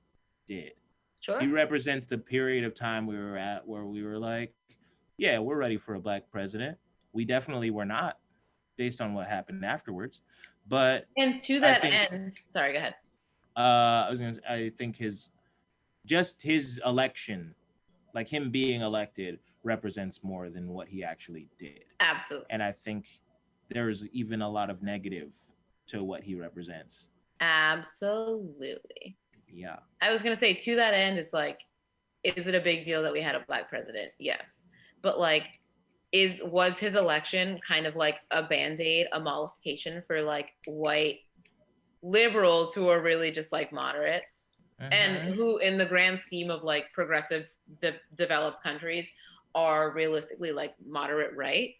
did. Sure. He represents the period of time we were at where we were like, yeah, we're ready for a Black president. We definitely were not, based on what happened afterwards. But and to that end, sorry, go ahead. I think his election, like him being elected, represents more than what he actually did. Absolutely. And I think there's even a lot of negative to what he represents. Absolutely. Yeah. I was going to say, to that end, it's like, is it a big deal that we had a Black president? Yes. But like, was his election kind of like a Band-Aid, a mollification for like white liberals who are really just like moderates and who in the grand scheme of like progressive developed countries are realistically like moderate right?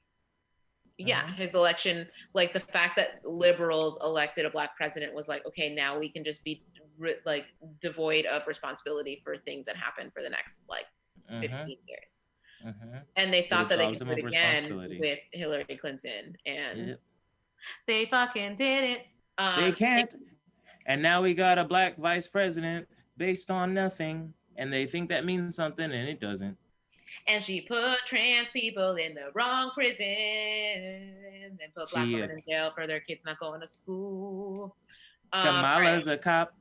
Yeah, his election, like the fact that liberals elected a Black president was like, okay, now we can just be like devoid of responsibility for things that happen for the next like 15 years. And they thought that they could do it again with Hillary Clinton, and they fucking did it. They can't. And now we got a Black vice president based on nothing, and they think that means something, and it doesn't. And she put trans people in the wrong prison and put Black women in jail for their kids not going to school. Kamala's a cop.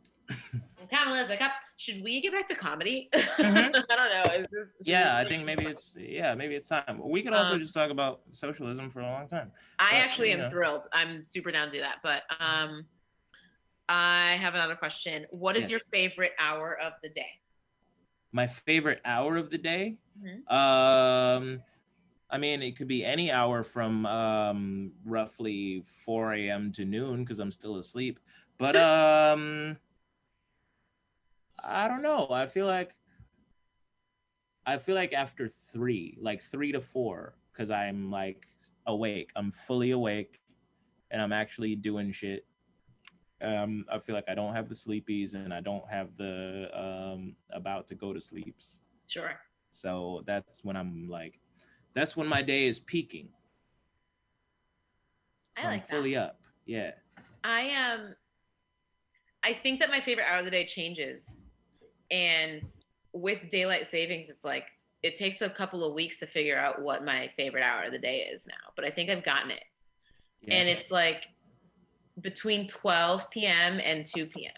Kamala's a cop. Should we get back to comedy? I don't know. I think maybe it's time. We could also just talk about socialism for a long time. I actually am thrilled. I'm super down to do that. But I have another question. What is Yes. your favorite hour of the day? My favorite hour of the day? Mhm. I mean, it could be any hour from roughly 4 a.m. to noon because I'm still asleep. But I don't know. I feel like after 3, like 3 to 4, because I'm like awake. I'm fully awake, and I'm actually doing shit. I feel like I don't have the sleepies, and I don't have the about to go to sleeps. Sure. So that's when my day is peaking. So I I'm like that. fully up. Yeah. I think that my favorite hour of the day changes. And with daylight savings, it's like it takes a couple of weeks to figure out what my favorite hour of the day is now. But I think I've gotten it. Yeah. And it's like between 12 p.m. and 2 p.m.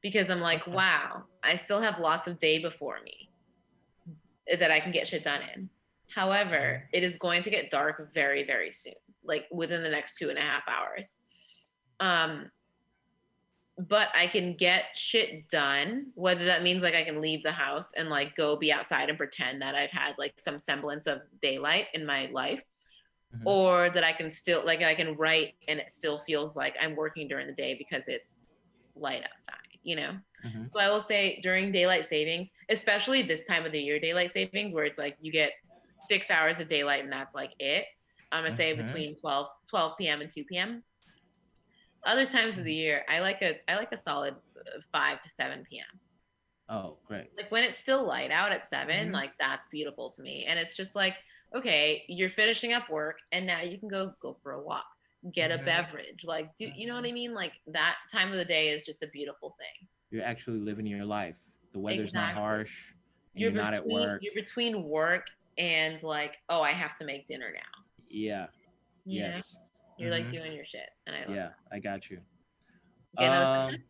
Because I'm like, Okay. wow, I still have lots of day before me that I can get shit done in. However, it is going to get dark very, very soon, like within the next 2.5 hours. But I can get shit done, whether that means like I can leave the house and like go be outside and pretend that I've had like some semblance of daylight in my life, or that I can still like I can write and it still feels like I'm working during the day because it's light outside, you know? So I will say during daylight savings, especially this time of the year, daylight savings, where it's like you get 6 hours of daylight and that's like it. I'm gonna say between 12 p.m. and 2 p.m. Other times of the year, I like a solid 5 to 7 p.m. Oh, great. Like when it's still light out at 7, like that's beautiful to me. And it's just like, okay, you're finishing up work and now you can go for a walk, get a beverage. Like, do you know what I mean? Like that time of the day is just a beautiful thing. You're actually living your life. The weather's not Exactly. harsh. And you're not at work. You're between work and like, oh, I have to make dinner now. Yeah. You know? Yes. You're like doing your shit. And I love Yeah, that. I got you. Get another question?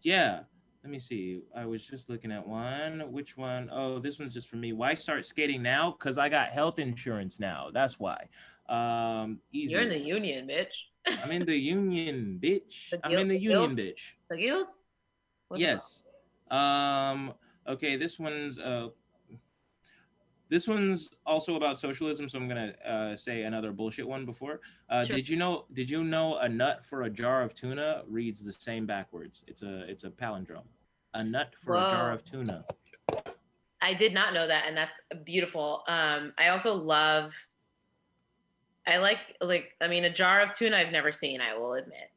Yeah. Let me see. I was just looking at one. Which one? Oh, this one's just for me. Why start skating now? Because I got health insurance now. That's why. Easy. You're in the union, bitch. I'm in the union, bitch. I'm in the The union, guild? bitch. The guild? What's it Yes. Okay, this one's also about socialism, so I'm gonna say another bullshit one before. Sure. Did you know a nut for a jar of tuna reads the same backwards? It's a palindrome. A nut for a jar of tuna. I did not know that, and that's beautiful. I also love. I like I mean, a jar of tuna I've never seen. I will admit.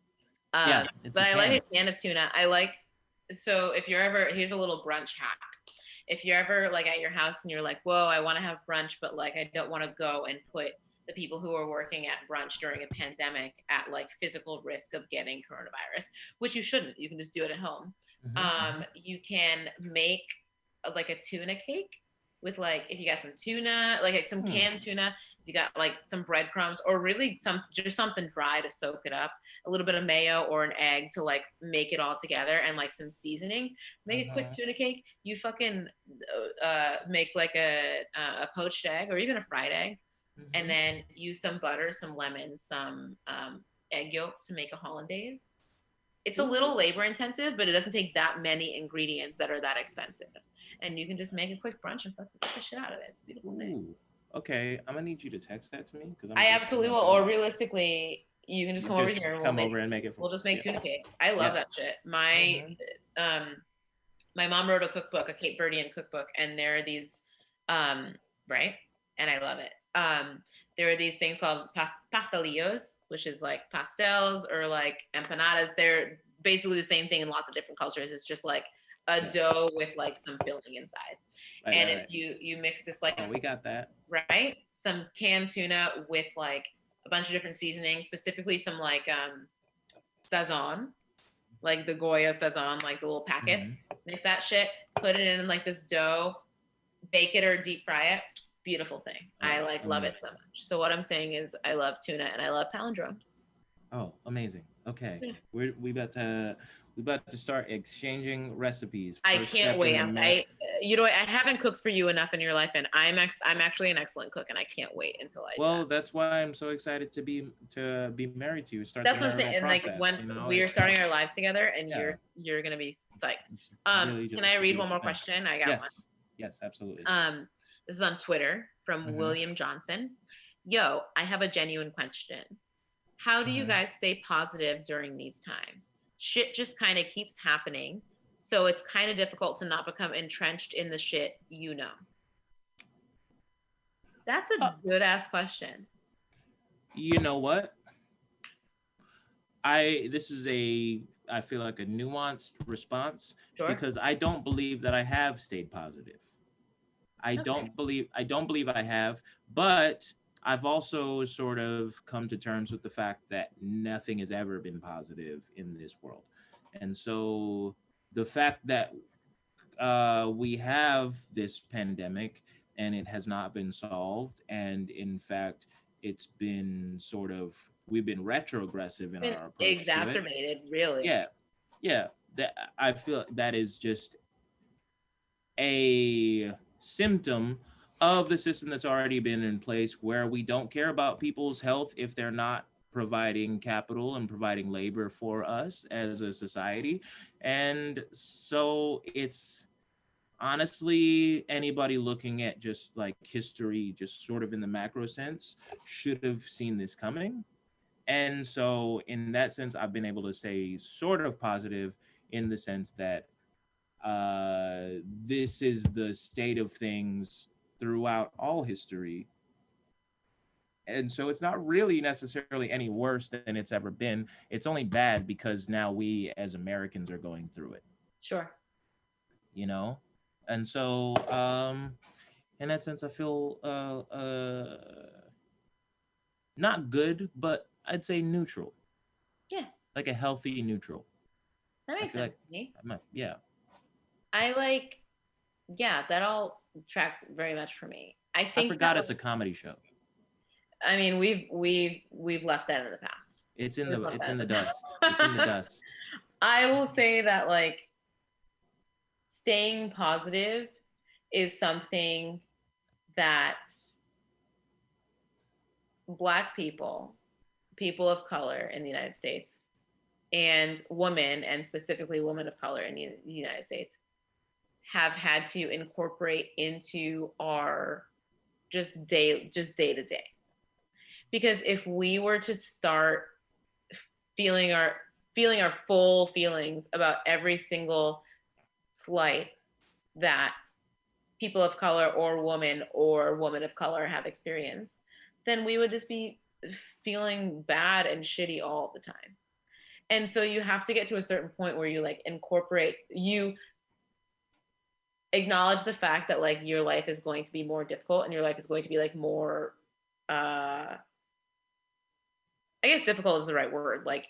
Yeah, but I like a can of tuna. So if you're ever, here's a little brunch hack. If you're ever like at your house and you're like, whoa, I want to have brunch, but like I don't want to go and put the people who are working at brunch during a pandemic at like physical risk of getting coronavirus, which you shouldn't. You can just do it at home. You can make like a tuna cake with like, if you got some tuna, like some canned tuna, you got like some breadcrumbs or really just something dry to soak it up, a little bit of mayo or an egg to like make it all together, and like some seasonings. Make a quick tuna cake. You fucking make like a poached egg or even a fried egg, and then use some butter, some lemon, some egg yolks to make a hollandaise. It's a little labor intensive, but it doesn't take that many ingredients that are that expensive. And you can just make a quick brunch and fuck the shit out of it. It's a beautiful thing. Okay, I'm gonna need you to text that to me because I absolutely will. Or realistically, you can just come over here and and make it. We'll just make tuna cake. I love that shit. My mom wrote a cookbook, a Cape Verdean cookbook, and there are these, right? And I love it. There are these things called pastelillos, which is like pastels or like empanadas. They're basically the same thing in lots of different cultures. It's just like a dough with like some filling inside. If you mix this like, we got that, right? Some canned tuna with like a bunch of different seasonings, specifically some like Sazon, like the Goya Sazon, like the little packets. Mix that shit, put it in like this dough, bake it or deep fry it. Beautiful thing. I like love it so much. So what I'm saying is I love tuna and I love palindromes. Oh, amazing. Okay. We We about to start exchanging recipes. I First can't step wait. in the You know what? I haven't cooked for you enough in your life, and I'm actually an excellent cook, and I can't wait until I do Well, that. that's why I'm so excited to be married to you. Start the That's what I'm marital saying. And like process. once You know, we are it's starting our lives together, and yeah, you're gonna be psyched. it's really Can just I a read one beautiful more thing. question? I got one. Yes, absolutely. This is on Twitter from Mhm. William Johnson. Yo, I have a genuine question. How do you Mhm. guys stay positive during these times? Shit just kind of keeps happening. So it's kind of difficult to not become entrenched in the shit, you know. That's Uh, a good ass question. you know what? This is I feel like a nuanced response Sure. because I don't believe that I have stayed positive. Okay. I don't believe I have, but I've also sort of come to terms with the fact that nothing has ever been positive in this world. And so the fact that we have this pandemic and it has not been solved, and in fact it's been sort of, we've been retrogressive in Been our approach to it. exacerbated, really. Yeah, yeah, that I feel that is just a symptom of the system that's already been in place, where we don't care about people's health if they're not providing capital and providing labor for us as a society. And so it's honestly, anybody looking at just like history, just sort of in the macro sense, should have seen this coming. And so in that sense, I've been able to stay sort of positive in the sense that this is the state of things throughout all history. And so it's not really necessarily any worse than it's ever been. It's only bad because now we as Americans are going through it, Sure. you know? And so in that sense, I feel not good, but I'd say neutral, Yeah, like a healthy neutral. that I makes feel sense like to me. yeah. I like, yeah, that all tracks very much for me. I I think that forgot like, it's a comedy show. I mean, we've left that in the past. We've left It's that in in the the dust. It's in the past. dust. I will say that like staying positive is something that Black people, people of color in the United States, and women, and specifically women of color in the United States, have had to incorporate into our day to day. Because if we were to start feeling our feeling our full feelings about every single slight that people of color or women of color have experienced, then we would just be feeling bad and shitty all the time. And so you have to get to a certain point where you like you acknowledge the fact that like your life is going to be more difficult, and your life is going to be like more I guess difficult is the right word. Like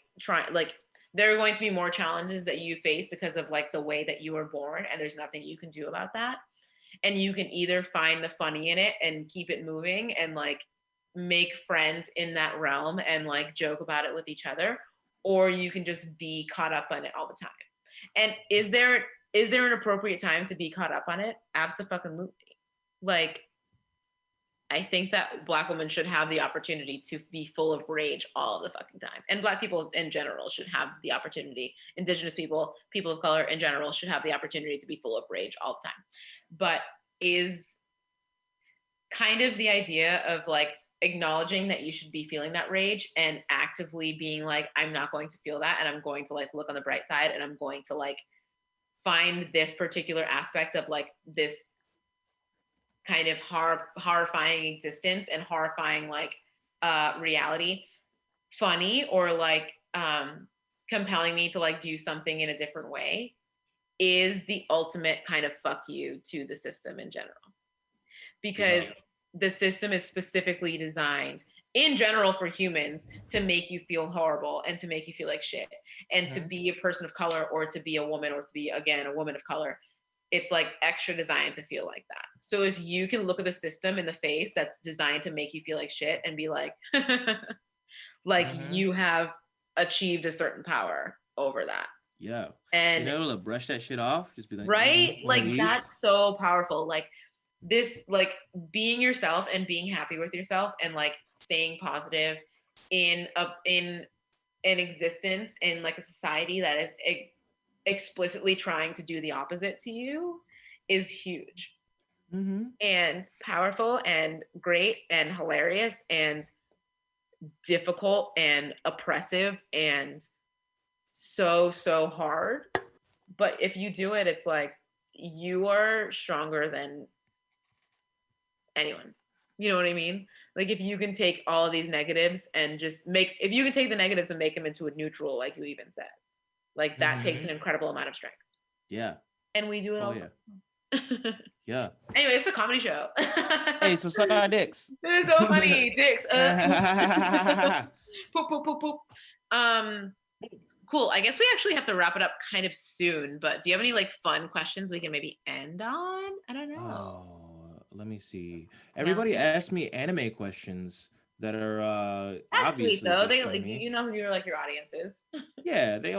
there are going to be more challenges that you face because of like the way that you were born, and there's nothing you can do about that. And you can either find the funny in it and keep it moving and like make friends in that realm and like joke about it with each other, or you can just be caught up on it all the time. And is there an appropriate time to be caught up on it? Absolutely. Like, I think that Black women should have the opportunity to be full of rage all of the fucking time. And Black people in general should have the opportunity, Indigenous people, people of color in general should have the opportunity to be full of rage all the time. But is kind of the idea of like acknowledging that you should be feeling that rage and actively being like, I'm not going to feel that, and I'm going to like look on the bright side, and I'm going to like find this particular aspect of like this kind of horrifying existence and horrifying like reality funny, or like compelling me to like do something in a different way, is the ultimate kind of fuck you to the system in general. Because the system is specifically designed in general for humans to make you feel horrible and to make you feel like shit. And to be a person of color, or to be a woman, or to be again a woman of color, it's like extra designed to feel like that. So if you can look at the system in the face that's designed to make you feel like shit and be like, like you have achieved a certain power over that. Yeah. And Being able to brush that shit off, just be like, right, one of like these. that's so powerful. Like this, like being yourself and being happy with yourself and like staying positive in an existence in like a society that is explicitly trying to do the opposite to you is huge and powerful and great and hilarious and difficult and oppressive and so hard. But if you do it, it's like you are stronger than anyone. You know what I mean? Like if you can take all of these negatives and just if you can take the negatives and make them into a neutral, like you even said, like that takes an incredible amount of strength. Yeah. And we do it all. Yeah. Yeah. Anyway, it's a comedy show. Hey, so suck our dicks. It is so funny, dicks. Poop, poop, poop, poop. Cool. I guess we actually have to wrap it up kind of soon, but do you have any like fun questions we can maybe end on? I don't know. Let me see. Everybody asked me anime questions that are that's obviously sweet though. They for like me. you know who like your audience is. Yeah, they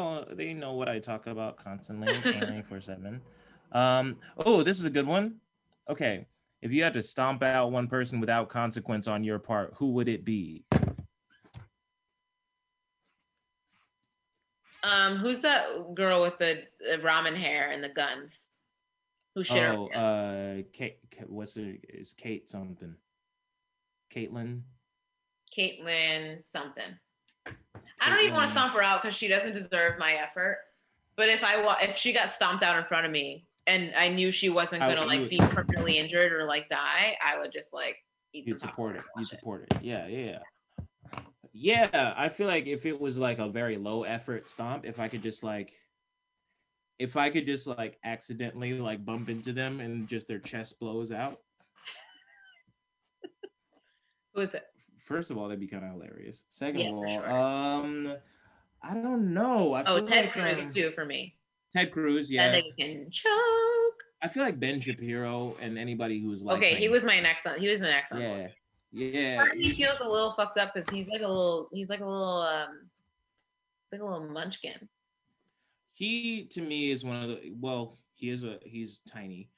know what I talk about constantly, 24/7. Oh, this is a good one. Okay, if you had to stomp out one person without consequence on your part, who would it be? Who's that girl with the ramen hair and the guns? Who shit her pants? Kate. What's it? Is Kate something? Caitlin something. I don't even want to stomp her out because she doesn't deserve my effort. But if she got stomped out in front of me and I knew she wasn't gonna like be permanently injured or like die, I would just like eat You'd some support it. You'd support it. Yeah. I feel like if it was like a very low effort stomp, if I could just like accidentally like bump into them and just their chest blows out. Who is it? First of all, that'd be kind of hilarious. Second of all, sure. I don't know. I feel Ted like, Cruz too for me. Ted Cruz, yeah. That nigga can choke. I feel like Ben Shapiro and anybody who's like. Okay, he was my next one. He was the next one. Yeah. He feels a little fucked up because he's like a little munchkin. He to me is one of the he's tiny.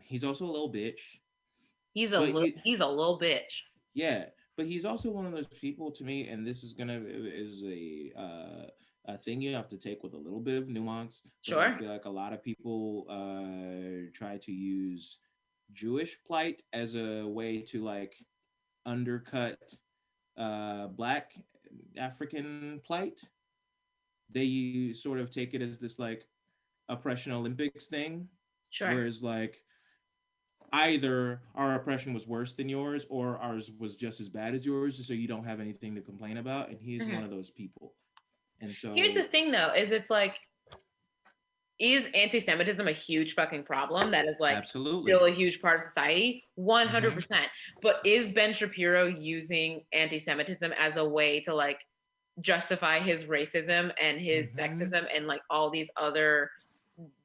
He's also a little bitch. He's a little bitch. Yeah, but he's also one of those people to me, and this is a thing you have to take with a little bit of nuance. Sure. I feel like a lot of people try to use Jewish plight as a way to like undercut Black African plight. They sort of take it as this like oppression Olympics thing. Sure. Whereas like either our oppression was worse than yours or ours was just as bad as yours, so you don't have anything to complain about. And he's one of those people. And so here's the thing though, is it's like, is anti-Semitism a huge fucking problem that is like absolutely still a huge part of society? 100%. But is Ben Shapiro using anti-Semitism as a way to like justify his racism and his sexism and like all these other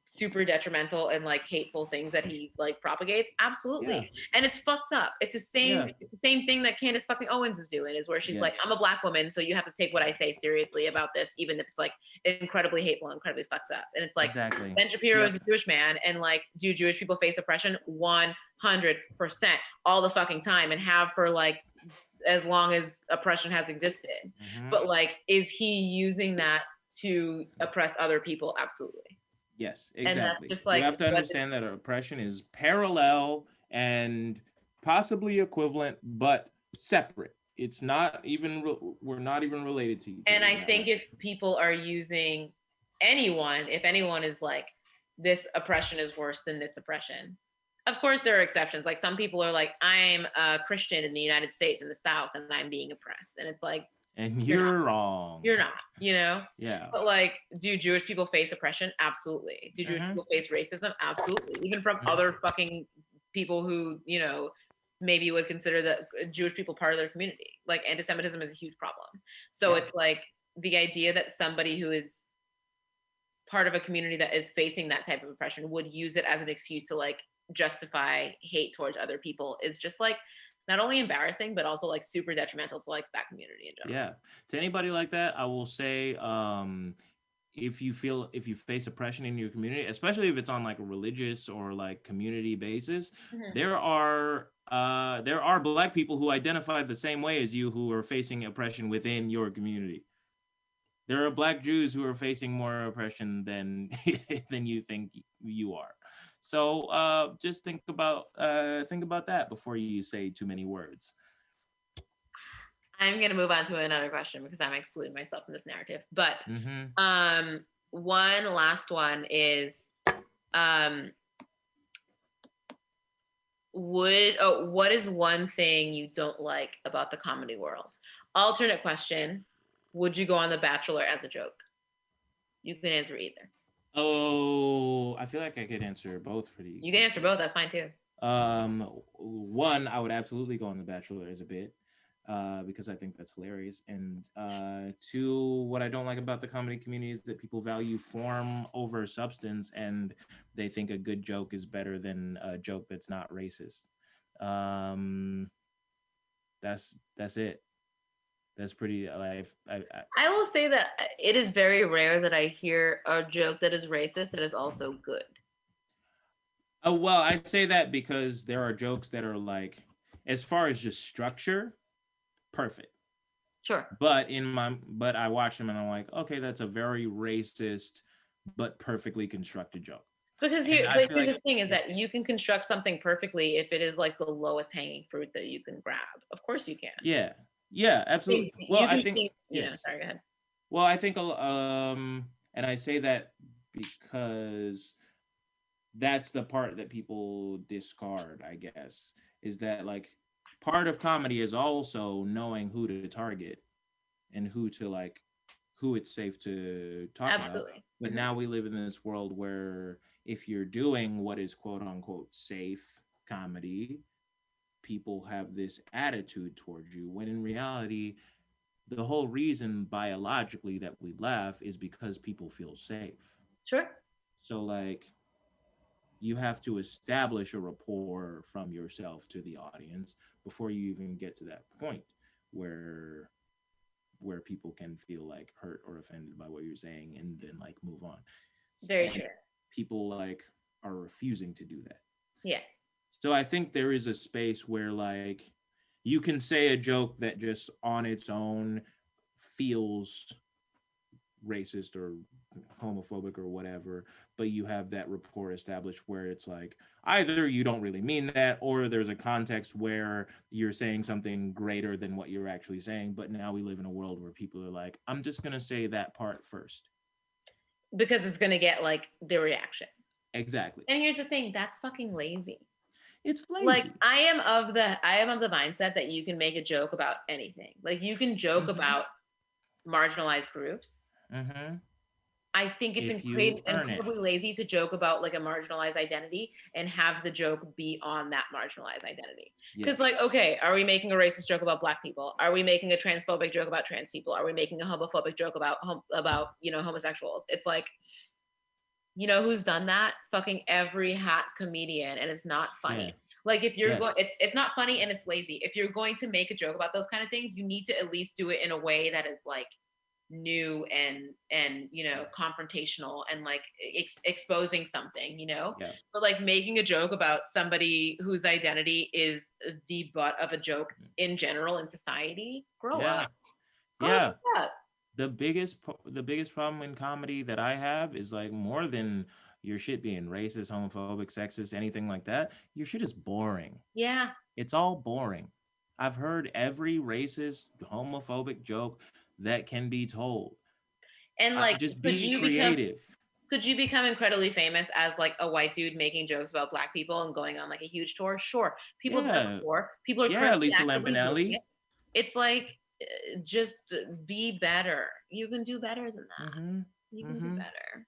super detrimental and like hateful things that he like propagates? Absolutely. Yeah. And it's fucked up. It's the same thing that Candace fucking Owens is doing, is where she's like, I'm a Black woman, so you have to take what I say seriously about this, even if it's like incredibly hateful, incredibly fucked up. And it's like, Ben Shapiro is a Jewish man, and like, do Jewish people face oppression? 100% all the fucking time, and have for like as long as oppression has existed. But like, is he using that to oppress other people? Absolutely. Yes, exactly. Just like, you have to understand that oppression is parallel and possibly equivalent, but separate. It's not even, we're not even related to each other. And I think if people are using if anyone is like, this oppression is worse than this oppression. Of course, there are exceptions. Like some people are like, I'm a Christian in the United States in the South and I'm being oppressed. And it's like, and you're wrong. You're not, you know? Yeah. But like, do Jewish people face oppression? Absolutely. Do Jewish people face racism? Absolutely. Even from other fucking people who, you know, maybe would consider the Jewish people part of their community. Like anti-Semitism is a huge problem. So it's like the idea that somebody who is part of a community that is facing that type of oppression would use it as an excuse to like justify hate towards other people is just like, not only embarrassing, but also like super detrimental to like that community in general. Yeah. To anybody like that, I will say, if you face oppression in your community, especially if it's on like a religious or like community basis, there are Black people who identify the same way as you who are facing oppression within your community. There are Black Jews who are facing more oppression than than you think you are. So just think about that before you say too many words. I'm going to move on to another question because I'm excluding myself from this narrative. But one last one is, what is one thing you don't like about the comedy world? Alternate question, would you go on The Bachelor as a joke? You can answer either. Oh, I feel like I could answer both pretty. You can answer both. That's fine too. One, I would absolutely go on The Bachelor as a bit. Because I think that's hilarious. And two, what I don't like about the comedy community is that people value form over substance, and they think a good joke is better than a joke that's not racist. That's it. That's pretty. I will say that it is very rare that I hear a joke that is racist that is also good. Well, I say that because there are jokes that are like, as far as just structure, perfect. Sure. But I watch them and I'm like, okay, that's a very racist but perfectly constructed joke. Because here's the thing is that you can construct something perfectly if it is like the lowest hanging fruit that you can grab. Of course you can. Yeah, absolutely. Well, I think yes. Sorry, go ahead. Well, I think and I say that because that's the part that people discard, I guess, is that like part of comedy is also knowing who to target and who it's safe to talk about. But now we live in this world where if you're doing what is quote unquote safe comedy, people have this attitude towards you, when in reality, the whole reason biologically that we laugh is because people feel safe. Sure. So like, you have to establish a rapport from yourself to the audience before you even get to that point where people can feel like hurt or offended by what you're saying and then like move on. Very true. People like are refusing to do that. Yeah. So I think there is a space where like you can say a joke that just on its own feels racist or homophobic or whatever, but you have that rapport established where it's like either you don't really mean that or there's a context where you're saying something greater than what you're actually saying. But now we live in a world where people are like, I'm just gonna say that part first because it's gonna get like the reaction. Exactly. And here's the thing, that's fucking lazy. It's lazy. Like I am of the mindset that you can make a joke about anything. Like you can joke about marginalized groups. I think it's incredibly lazy to joke about like a marginalized identity and have the joke be on that marginalized identity. Because like, okay, are we making a racist joke about Black people? Are we making a transphobic joke about trans people? Are we making a homophobic joke about homosexuals? It's like, you know who's done that? Fucking every hat comedian, and it's not funny. Yeah. Like if you're going, it's not funny and it's lazy. If you're going to make a joke about those kind of things, you need to at least do it in a way that is like new and confrontational and like exposing something, but like making a joke about somebody whose identity is the butt of a joke in general in society, grow up. The biggest problem in comedy that I have is like more than your shit being racist, homophobic, sexist, anything like that, your shit is boring. Yeah, it's all boring. I've heard every racist, homophobic joke that can be told. And like, just be creative. Could you become incredibly famous as like a white dude making jokes about Black people and going on like a huge tour? Sure. People have done it before. People are Lisa Lampanelli. It's like, just be better. You can do better than that. You can do better.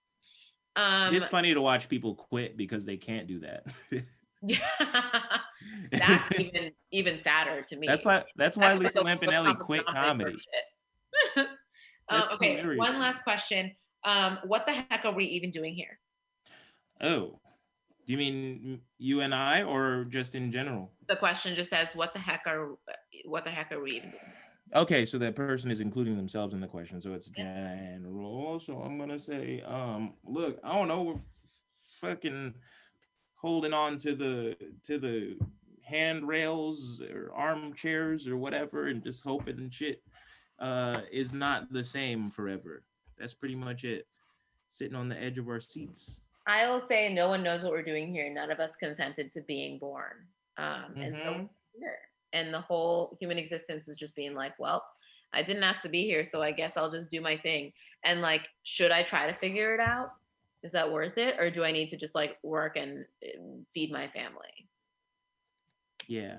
It's funny to watch people quit because they can't do that. That's even sadder to me. That's why Lisa Lampanelli quit comedy. Okay, hilarious. One last question. What the heck are we even doing here? Oh, do you mean you and I, or just in general? The question just says, "What the heck are we even doing?" Okay, so that person is including themselves in the question, so it's general. So I'm gonna say, look, I don't know, we're fucking holding on to the handrails or armchairs or whatever, and just hoping shit is not the same forever. That's pretty much it. Sitting on the edge of our seats. I will say no one knows what we're doing here. None of us consented to being born. And so we're here. And the whole human existence is just being like, well, I didn't ask to be here, so I guess I'll just do my thing. And like, should I try to figure it out? Is that worth it? Or do I need to just like work and feed my family? Yeah.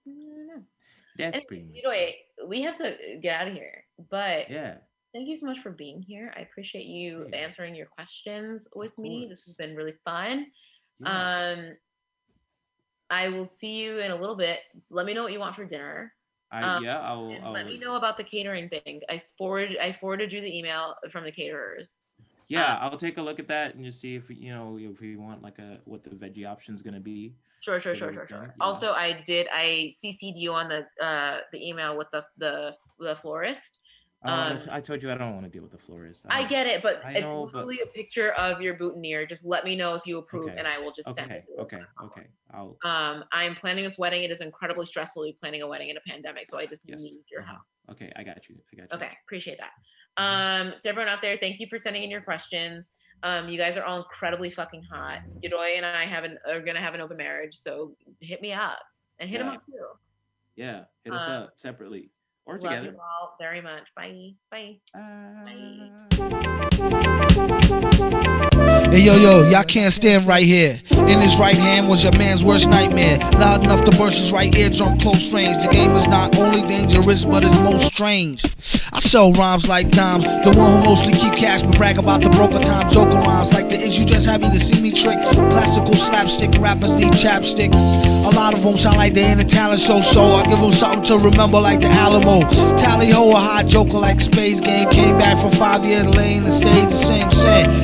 I don't know. That's Anyway, pretty much anyway, we have to get out of here. But yeah. thank you so much for being here. I appreciate you Yeah. answering your questions with Of me. This course. has been really fun. Yeah. I will see you in a little bit. Let me know what you want for dinner. I'll And let me know about the catering thing. I forwarded you the email from the caterers. Yeah, I'll take a look at that and just see if if we want like what the veggie option's gonna be. Sure. Yeah. Also, I CC'd you on the email with the florist. I told you I don't want to deal with the florist. I get it, but I know, it's literally a picture of your boutonniere. Just let me know if you approve, Okay. and I will just send it. Okay. I'll. I'm planning this wedding. It is incredibly stressful to be planning a wedding in a pandemic, so I just Yes. need your help. Okay, I got you. Okay, appreciate that. To everyone out there, thank you for sending in your questions. You guys are all incredibly fucking hot. Jolie and I are gonna have an open marriage, so hit me up and hit him up too. Yeah, hit us up separately or Love together. you all very much. Bye. Bye. Hey yo, y'all can't stand right here. In his right hand was your man's worst nightmare. Loud enough to burst his right eardrum close range. The game is not only dangerous, but it's most strange. I sell rhymes like dimes, the one who mostly keep cash but brag about the broker time. Joker rhymes like the is you just happy to see me trick. Classical slapstick, rappers need chapstick. A lot of them sound like they in a talent show, so I give them something to remember like the Alamo. Tally ho, a hot joker like Space Game. Came back from 5 years lane and stayed the same.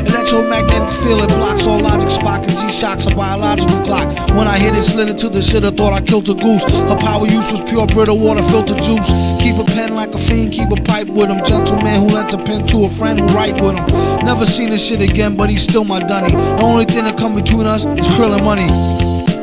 Electromagnetic field, it blocks all logic. Spock and G-Shock's a biological clock. When I hit it, slid it to the shitter, thought I killed a goose. Her power use was pure brittle water, filter juice. Keep a pen like a fiend, keep a pipe with him. Gentleman who lent a pen to a friend who write with him. Never seen this shit again, but he's still my dunny. The only thing that come between us is krill and money.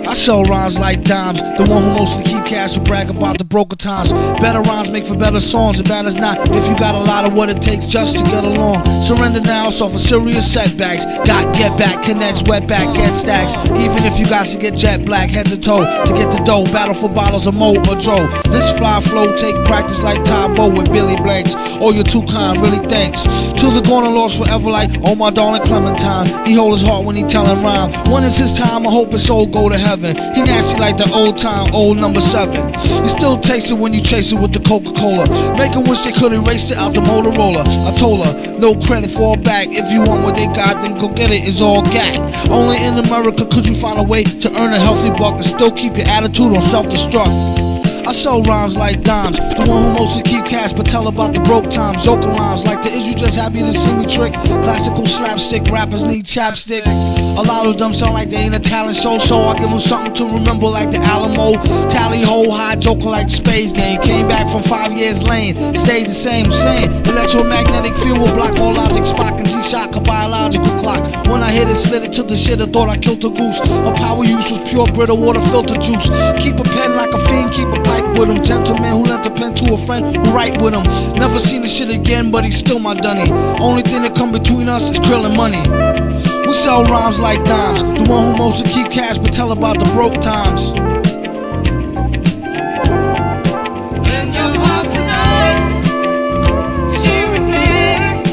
I sell rhymes like dimes, the one who mostly keep cash who brag about the broker times. Better rhymes make for better songs, it matters not if you got a lot of what it takes just to get along. Surrender now, suffer serious setbacks. Got get back, connects, wet back, get stacks. Even if you got to get jet black, head to toe to get the dough. Battle for bottles of Mo or Dro. This fly flow take practice like Tybo with Billy Blanks. Oh, you're too kind, really thanks. Till the corner lost forever like, oh my darling Clementine. He hold his heart when he tellin' rhyme. When is his time? I hope his soul go to heaven. He nasty like the old time, old number 7. You still taste it when you chase it with the Coca-Cola. Make 'em wish they could erase it out the Motorola. I told her, no credit, fall back. If you want what they got, then go get it, it's all gag. Only in America could you find a way to earn a healthy buck and still keep your attitude on self-destruct. I sell rhymes like dimes, the one who mostly keep cash but tell about the broke times. Joker rhymes like the is you just happy to see me trick. Classical slapstick, rappers need chapstick. A lot of them sound like they ain't a talent show, so I give them something to remember like the Alamo. Tally ho, high joker like Space Game. Came back from 5 years lane, stayed the same. Saying electromagnetic field will block all logic. Spock and G-Shock a biological clock. When I hit it, slid it to the shitter, thought I killed a goose. Her power use was pure brittle water, filter juice. Keep a pen like a fiend, keep a pipe with him. Gentleman who lent a pen to a friend who write with him. Never seen this shit again, but he's still my dunny. Only thing that come between us is krill and money. We sell rhymes like dimes, the one who mostly keep cash but tell about the broke times. In your arms tonight, she reflects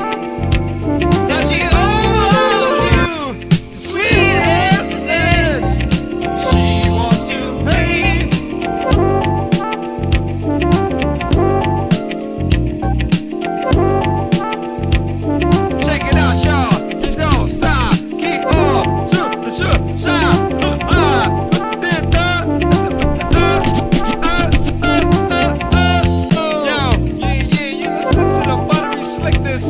that she owes you the sweetest dance. She wants to pay. Check it out, y'all. You don't stop. Keep on to the show. Yo, yeah, you listen to the buttery slickness.